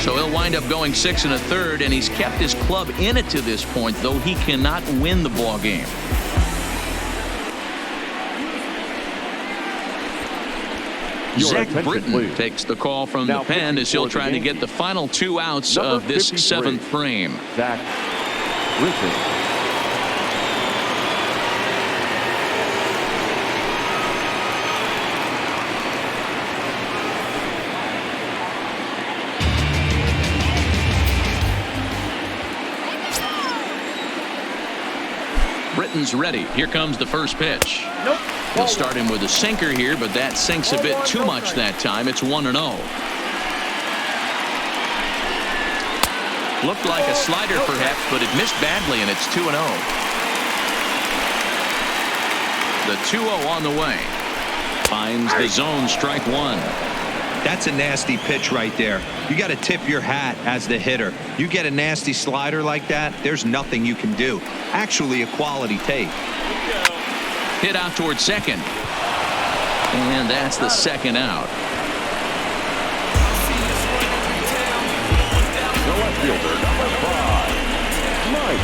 So he'll wind up going 6 1/3, and he's kept his club in it to this point, though he cannot win the ball game. Zach Britton takes the call from the pen as he'll try to get the final 2 outs of this 7th frame. Zach Britton. Britton's ready. Here comes the first pitch. He'll start him with a sinker here, but that sinks a bit too much that time. It's 1-0. Looked like a slider perhaps, but it missed badly, and it's 2-0. The 2-0 on the way. Finds the zone, strike 1. That's a nasty pitch right there. You got to tip your hat as the hitter. You get a nasty slider like that, there's nothing you can do. Actually, a quality take. Hit out towards second. And that's the second out. The left fielder, number 5, Mike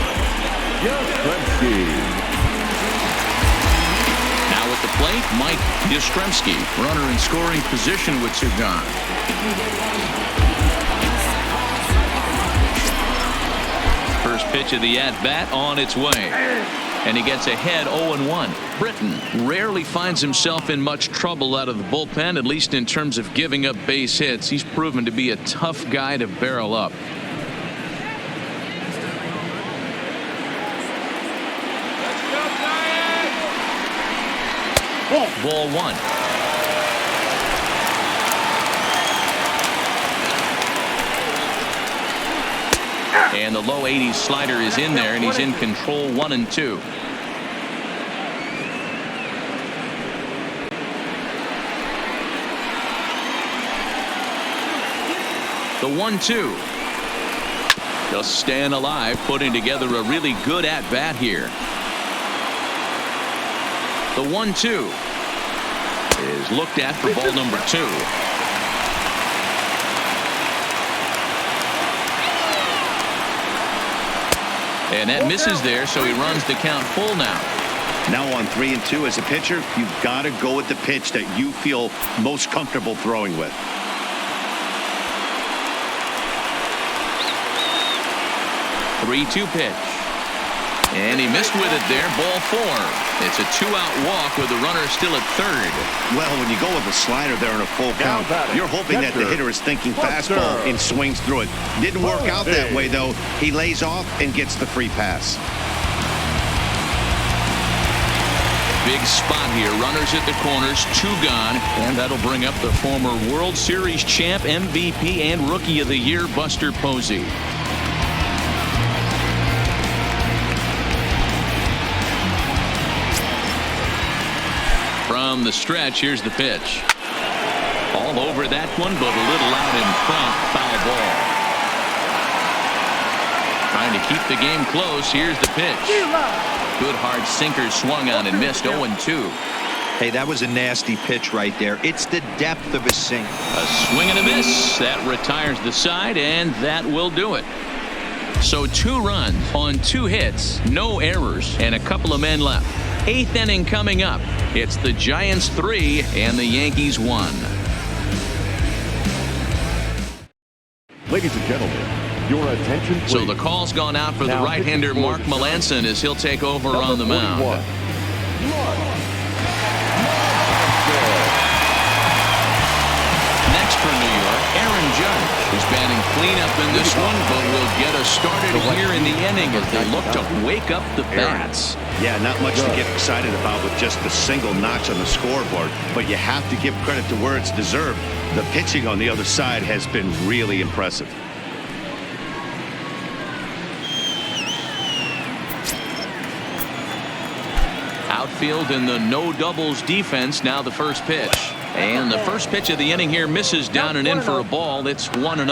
Yastrzemski. Now at the plate, Mike Yastrzemski, runner in scoring position with 2 gone. First pitch of the at-bat on its way. And he gets ahead 0-1. Britton rarely finds himself in much trouble out of the bullpen, at least in terms of giving up base hits. He's proven to be a tough guy to barrel up. Ball 1. And the low 80s slider is in there, and he's in control 1-2. The 1-2. Just staying alive, putting together a really good at-bat here. The 1-2 is looked at for ball number 2. And that misses there, so he runs the count full now. Now on 3-2 as a pitcher, you've got to go with the pitch that you feel most comfortable throwing with. 3-2 pitch. And he missed with it there. Ball 4. It's a 2-out walk with the runner still at third. Well, when you go with a slider there in a full count, you're hoping that the hitter is thinking fastball and swings through it. Didn't work out that way, though. He lays off and gets the free pass. Big spot here. Runners at the corners, 2 gone. And that'll bring up the former World Series champ, MVP, and Rookie of the Year, Buster Posey. From the stretch, here's the pitch. All over that one, but a little out in front. Foul ball. Trying to keep the game close. Here's the pitch. Good hard sinker swung on and missed. 0-2. Hey, that was a nasty pitch right there. It's the depth of his sink. A swing and a miss. That retires the side, and that will do it. So 2 runs on 2 hits, no errors, and a couple of men left. 8th inning coming up. It's the Giants 3 and the Yankees 1. Ladies and gentlemen, your attention, please. So the call's gone out for the right-hander Mark Melanson as he'll take over on the mound. Next for New York, Aaron Judge is batting cleanup in this one, but will get us started here in the inning as they look to wake up the bats. Yeah, not much to get excited about with just a single notch on the scoreboard, but you have to give credit to where it's deserved. The pitching on the other side has been really impressive. Outfield in the no doubles defense. Now the first pitch. And the first pitch of the inning here misses down and in for a ball. It's 1-0.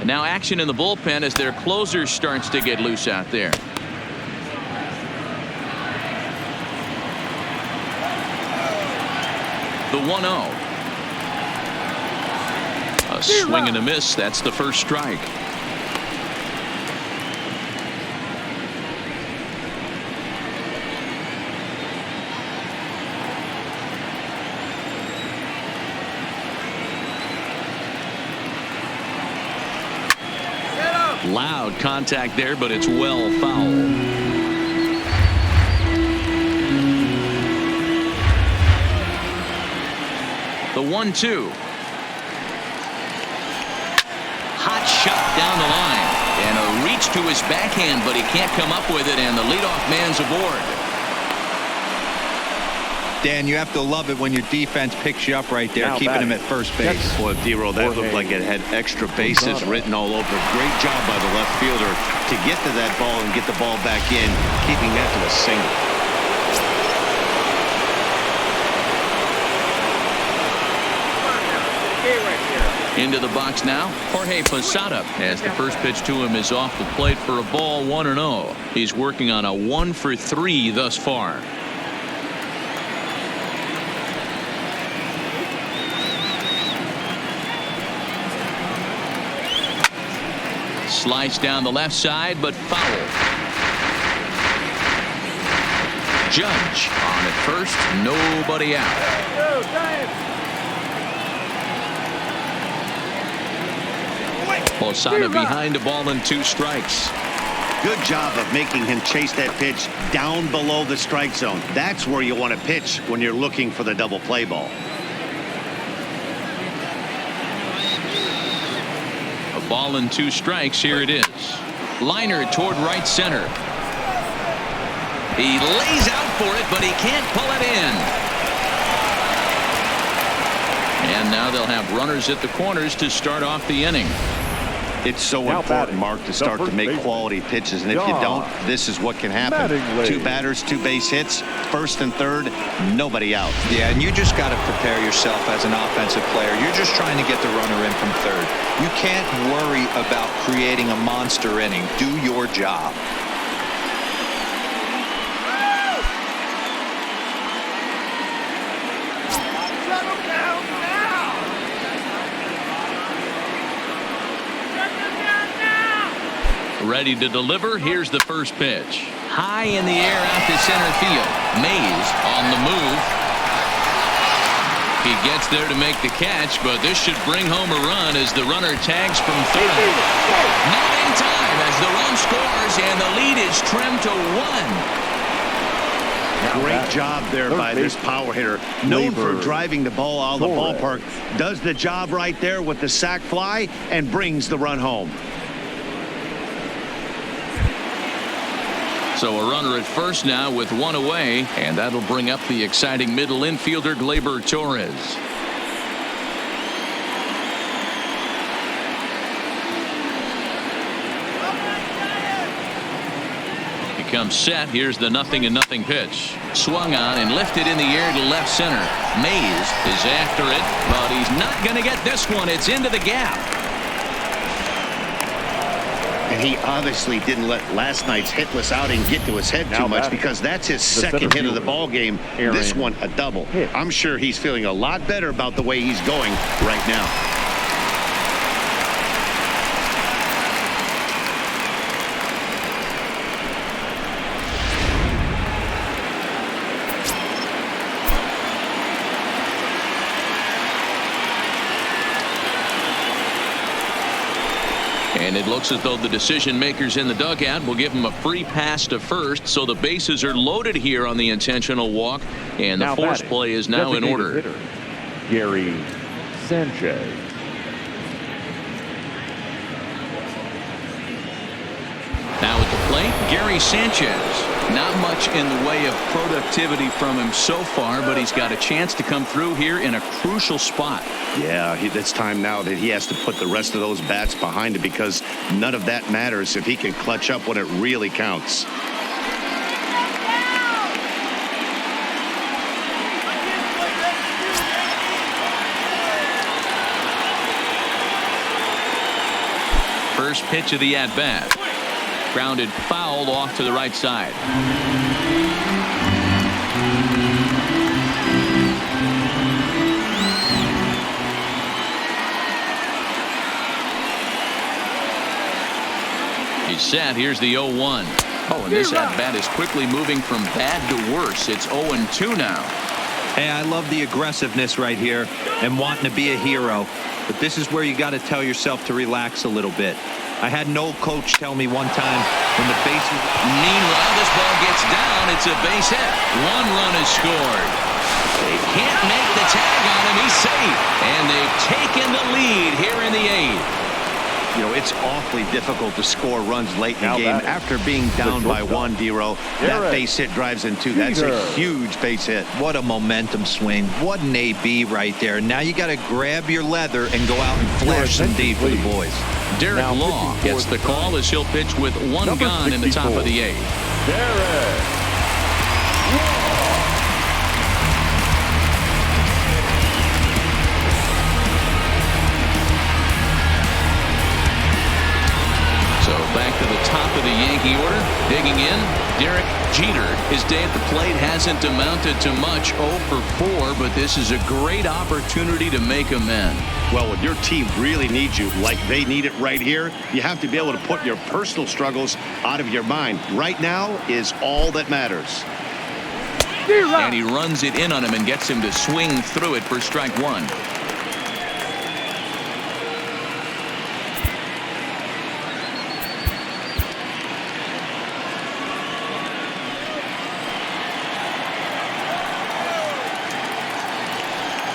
Now action in the bullpen as their closer starts to get loose out there. The 1-0. A swing and a miss. That's the first strike. Loud contact there, but it's well foul. The 1-2. Hot shot down the line. And a reach to his backhand, but he can't come up with it, and the leadoff man's aboard. Dan, you have to love it when your defense picks you up right there, keeping him at first base. Boy, D-Roll, that looked like it had extra bases written all over. Great job by the left fielder to get to that ball and get the ball back in, keeping that to a single. Into the box now, Jorge Posada, as the first pitch to him is off the plate for a ball. 1-0. He's working on a 1-for-3 thus far. Slice down the left side, but foul. Judge on at first, nobody out. Posada behind a ball and 2 strikes. Good job of making him chase that pitch down below the strike zone. That's where you want to pitch when you're looking for the double play ball. A ball and 2 strikes. Here it is. Liner toward right center. He lays out for it, but he can't pull it in. And now they'll have runners at the corners to start off the inning. It's so important, Mark, to start to make quality pitches, and if you don't, this is what can happen. 2 batters, 2 base hits, first and third, nobody out. Yeah, and you just got to prepare yourself as an offensive player. You're just trying to get the runner in from third. You can't worry about creating a monster inning. Do your job. Ready to deliver. Here's the first pitch. High in the air out to center field. Mays on the move. He gets there to make the catch, but this should bring home a run as the runner tags from third. Not in time as the run scores, and the lead is trimmed to 1. Great job there by this power hitter, known for driving the ball out of the ballpark. Does the job right there with the sac fly and brings the run home. So a runner at first now with 1 away, and that'll bring up the exciting middle infielder Gleyber Torres. Comes set. Here's the 0-0 pitch. Swung on and lifted in the air to left center. Mays is after it, but he's not going to get this one. It's into the gap. And he obviously didn't let last night's hitless outing get to his head too much, because that's his second hit of the ball game. This one a double. I'm sure he's feeling a lot better about the way he's going right now. And it looks as though the decision makers in the dugout will give him a free pass to first, so the bases are loaded here on the intentional walk, and the force play is now in order. Hitter, Gary Sanchez. Now at the plate, Gary Sanchez. Not much in the way of productivity from him so far, but he's got a chance to come through here in a crucial spot. Yeah, it's time now that he has to put the rest of those bats behind him, because none of that matters if he can clutch up when it really counts. First pitch of the at-bat. Grounded foul off to the right side. He's set. Here's the 0-1. Oh, and this at-bat is quickly moving from bad to worse. It's 0-2 now. Hey, I love the aggressiveness right here and wanting to be a hero. But this is where you got to tell yourself to relax a little bit. I had an old coach tell me one time when the bases. Meanwhile, this ball gets down. It's a base hit. 1 run is scored. They can't make the tag on him. He's safe. And they've taken the lead here in the 8th. You know, it's awfully difficult to score runs late in the game after being down by 1, D-Row. That base hit drives in 2. That's a huge base hit. What a momentum swing. What an AB right there. Now you got to grab your leather and go out and flash some D for the boys. Derek Law gets the call as he'll pitch with 1 gone in the top of the 8th. Derek. Back to the top of the Yankee order. Digging in, Derek Jeter. His day at the plate hasn't amounted to much. 0 for 4, but this is a great opportunity to make amends. Well, when your team really needs you, like they need it right here, you have to be able to put your personal struggles out of your mind. Right now is all that matters. And he runs it in on him and gets him to swing through it for strike 1.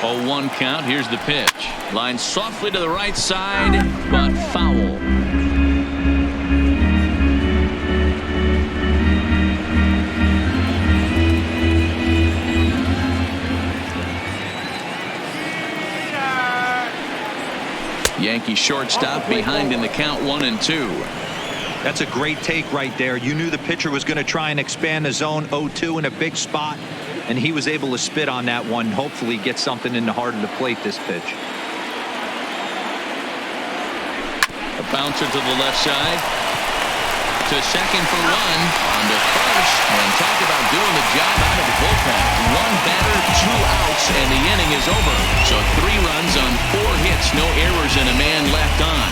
Oh, 1 count. Here's the pitch. Line softly to the right side, but foul. Yankee shortstop behind in the count 1-2. That's a great take right there. You knew the pitcher was going to try and expand the zone. 0-2 in a big spot. And he was able to spit on that one. Hopefully get something in the heart of the plate this pitch. A bouncer to the left side. To second for 1. On to first. And talk about doing the job out of the bullpen. 1 batter, 2 outs, and the inning is over. So 3 runs on 4 hits. No errors and a man left on.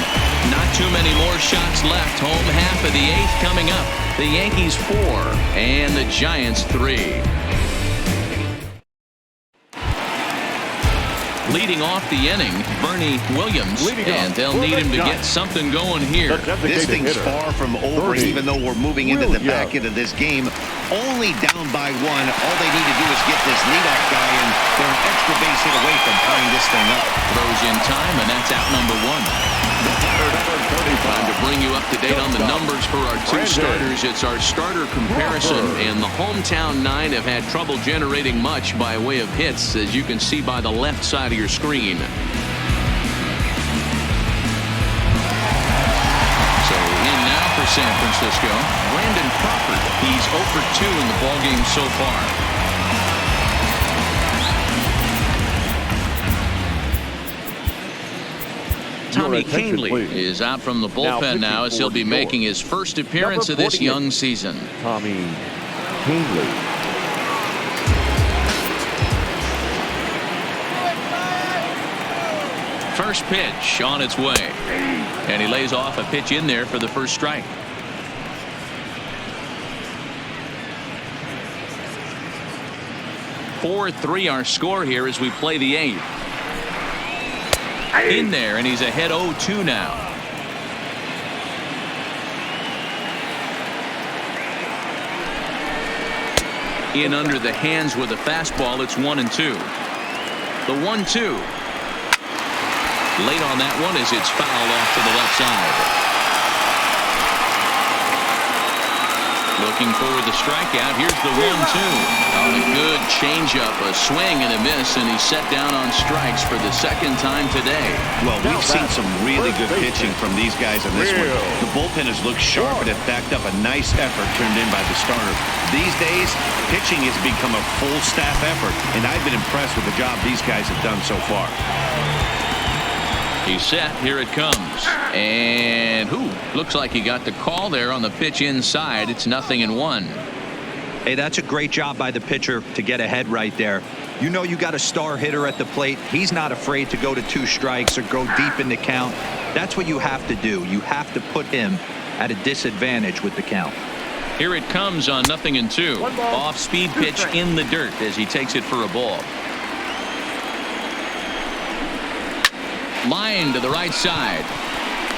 Not too many more shots left. Home half of the 8th coming up. The Yankees 4 and the Giants 3. Leading off the inning, Bernie Williams, and they'll need him to get something going here. This thing's far from over, even though we're moving into the back end of this game. Only down by 1. All they need to do is get this leadoff guy, and they're an extra base hit away from tying this thing up. Throws in time, and that's out number 1. Time to bring you up to date on the numbers for our 2 starters. It's our starter comparison, and the hometown 9 have had trouble generating much by way of hits, as you can see by the left side of your screen. So in now for San Francisco, Brandon Crawford. He's 0 for 2 in the ballgame so far. Tommy Kahnle is out from the bullpen now as he'll be making his first appearance of this young season. Tommy Kahnle. First pitch on its way, and he lays off a pitch in there for the first strike. (4-3) our score here as we play the 8th. In there, and he's ahead 0-2 now. In under the hands with a fastball. It's 1-2. The 1-2. Late on that one as it's fouled off to the left side. Looking for the strikeout. Here's the 1-2. On a good changeup, a swing and a miss, and he's set down on strikes for the second time today. Well, we've seen some really good pitching from these guys on this one. The bullpen has looked sharp, and it backed up a nice effort turned in by the starter. These days, pitching has become a full staff effort, and I've been impressed with the job these guys have done so far. He's set. Here it comes. And looks like he got the call there on the pitch inside. It's 0-1. Hey, that's a great job by the pitcher to get ahead right there. You know you got a star hitter at the plate. He's not afraid to go to 2 strikes or go deep in the count. That's what you have to do. You have to put him at a disadvantage with the count. Here it comes on 0-2. Off-speed pitch in the dirt as he takes it for a ball. Line to the right side.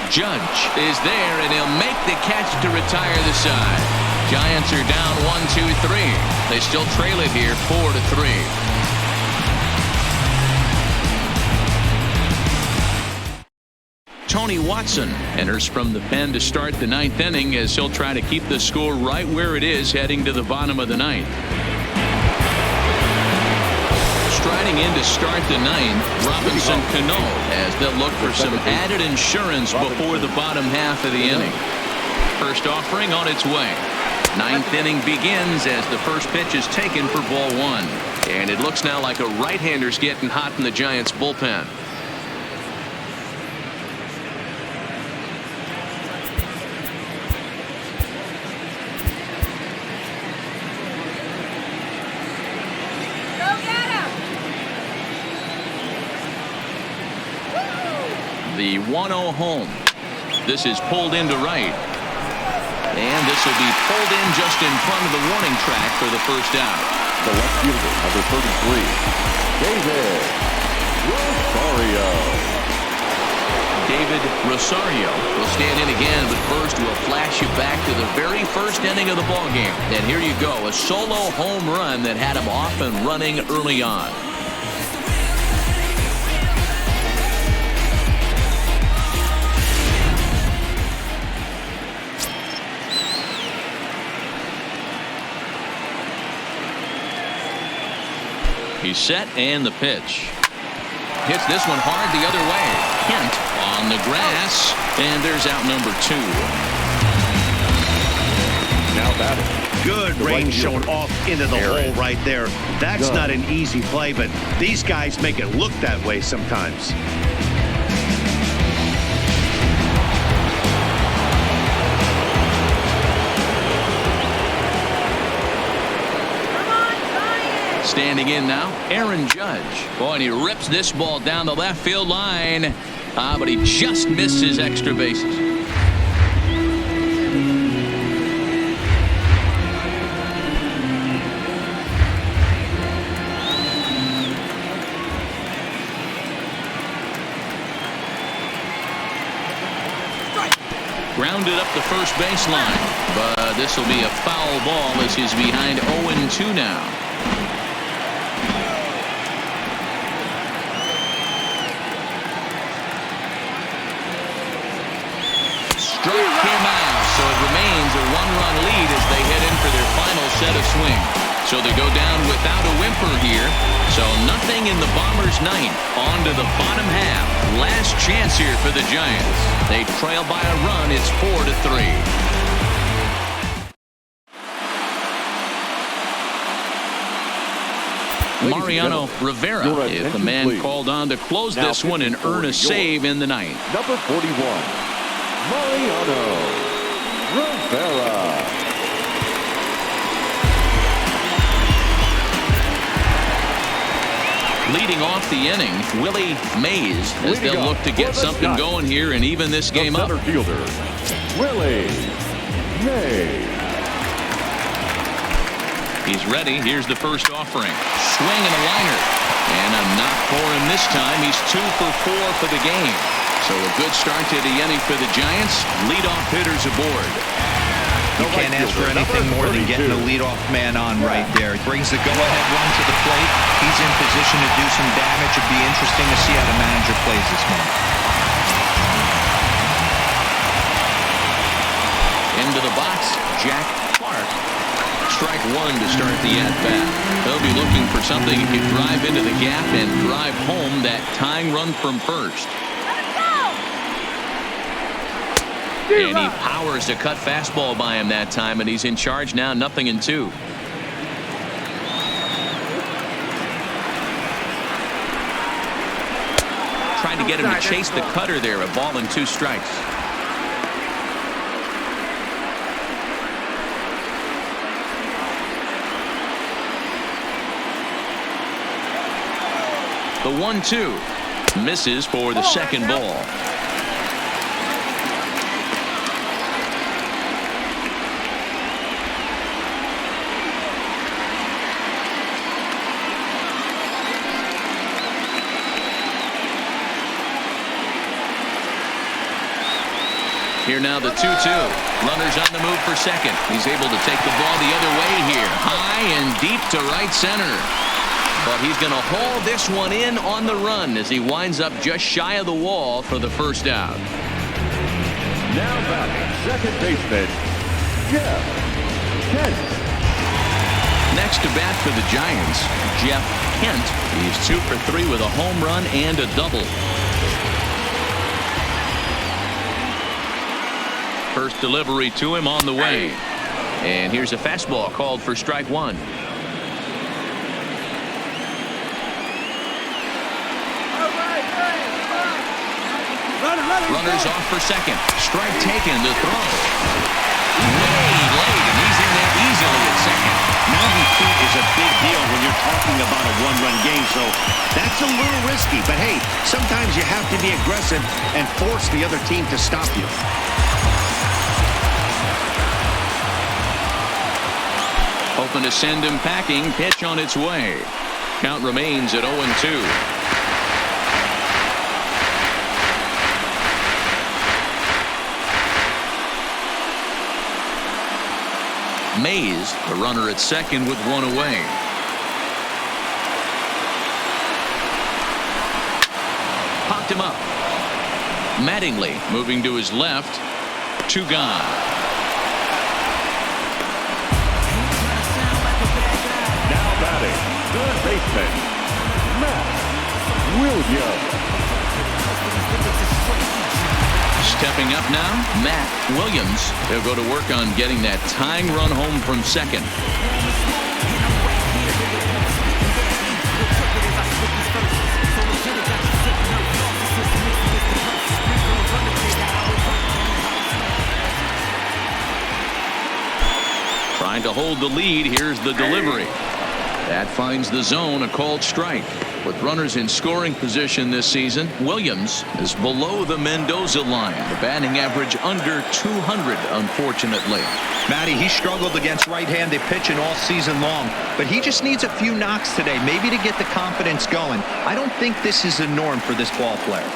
Judge is there, and he'll make the catch to retire the side. Giants are down 1-2-3. They still trail it here 4-3. Tony Watson enters from the pen to start the 9th inning as he'll try to keep the score right where it is heading to the bottom of the 9th. Striding in to start the 9th, Robinson Cano, as they'll look for some added insurance before the bottom half of the inning. First offering on its way. 9th inning begins as the first pitch is taken for ball 1. And it looks now like a right-hander's getting hot in the Giants bullpen. The 1-0 home. This is pulled into right. And this will be pulled in just in front of the warning track for the first out. The left fielder, number 33, David Rosario. David Rosario will stand in again, but first we'll flash you back to the very first inning of the ballgame. And here you go, a solo home run that had him off and running early on. He's set, and the pitch. Hits this one hard the other way. Kent on the grass, and there's out number 2. Now batting. Good range shown off into the hole right there. That's not an easy play, but these guys make it look that way sometimes. Standing in now, Aaron Judge. Boy, and he rips this ball down the left field line. But he just missed his extra bases. grounded up the first baseline, but this will be a foul ball as he's behind 0-2 now. Struck him out, so it remains a 1-run lead as they head in for their final set of swings. So they go down without a whimper here. So nothing in the Bombers' ninth. On to the bottom half. Last chance here for the Giants. They trail by a run. It's 4-3. Mariano Rivera is the man called on to close this one and earn a save in the ninth. Number 41, Mariano Rivera. Leading off the inning, Willie Mays, as they'll look to get something going here and even this game up. Center fielder, Willie Mays. He's ready. Here's the first offering. Swing and a liner. And a knock for him this time. He's 2 for 4 for the game. So a good start to the inning for the Giants. Leadoff hitters aboard. You can't ask for anything more than getting the leadoff man on right there. He brings the go-ahead run to the plate. He's in position to do some damage. It'd be interesting to see how the manager plays this one. Into the box, Jack Clark. Strike one to start the at-bat. They'll be looking for something he can drive into the gap and drive home that tying run from first. And he powers a cut fastball by him that time, and he's in charge now, 0-2. Trying to get him to chase the cutter there, a ball and 2 strikes. The 1-2 misses for the second ball. Here now the 2-2. Runners on the move for second. He's able to take the ball the other way here. High and deep to right center. But he's going to haul this one in on the run as he winds up just shy of the wall for the first out. Now batting, second baseman, Jeff Kent. Next to bat for the Giants, Jeff Kent. He's 2 for 3 with a home run and a double. First delivery to him on the way. And here's a fastball called for strike one. Runners off for second. Strike taken to throw. Way late, and he's in there easily at second. 90 feet is a big deal when you're talking about a one-run game, so that's a little risky. But hey, sometimes you have to be aggressive and force the other team to stop you. Hoping to send him packing. Pitch on its way. Count remains at 0-2. Mays, the runner at second with one away. Popped him up. Mattingly moving to his left. 2 gone. Now batting, third baseman, Matt Williams. Stepping up now, Matt Williams. They'll go to work on getting that tying run home from second. Trying to hold the lead. Here's the delivery. That finds the zone, a called strike. With runners in scoring position this season, Williams is below the Mendoza line. The batting average under 200, unfortunately. Matty, he struggled against right-handed pitching all season long, but he just needs a few knocks today, maybe to get the confidence going. I don't think this is the norm for this ball player.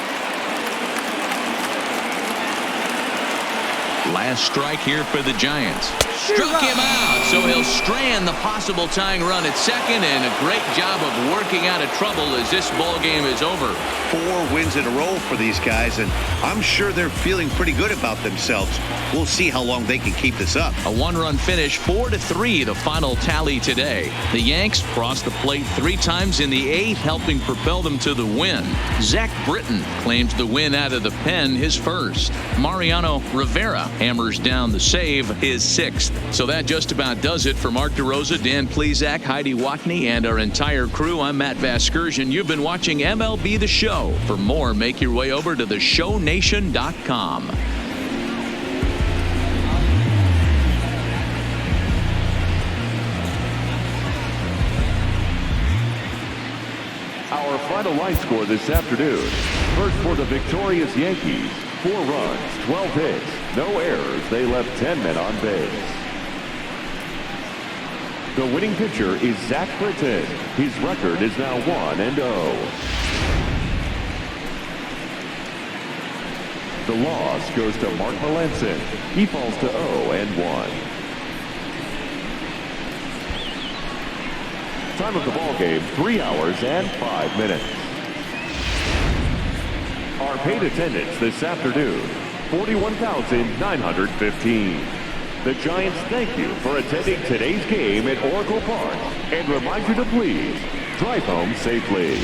Last strike here for the Giants. Struck him out, so he'll strand the possible tying run at second, and a great job of working out of trouble as this ball game is over. 4 wins in a row for these guys, and I'm sure they're feeling pretty good about themselves. We'll see how long they can keep this up. A 1-run finish, 4-3, the final tally today. The Yanks crossed the plate 3 times in the 8th, helping propel them to the win. Zach Britton claims the win out of the pen, his first. Mariano Rivera hammers down the save, his 6th. So that just about does it. For Mark DeRosa, Dan Plesac, Heidi Watney, and our entire crew, I'm Matt Vasgersian. You've been watching MLB The Show. For more, make your way over to theshownation.com. Our final line score this afternoon. First for the victorious Yankees. 4 runs, 12 hits, no errors. They left 10 men on base. The winning pitcher is Zach Britton. His record is now 1-0. The loss goes to Mark Melanson. He falls to 0-1. Time of the ball game, 3 hours and 5 minutes. Our paid attendance this afternoon, 41,915. The Giants thank you for attending today's game at Oracle Park and remind you to please drive home safely.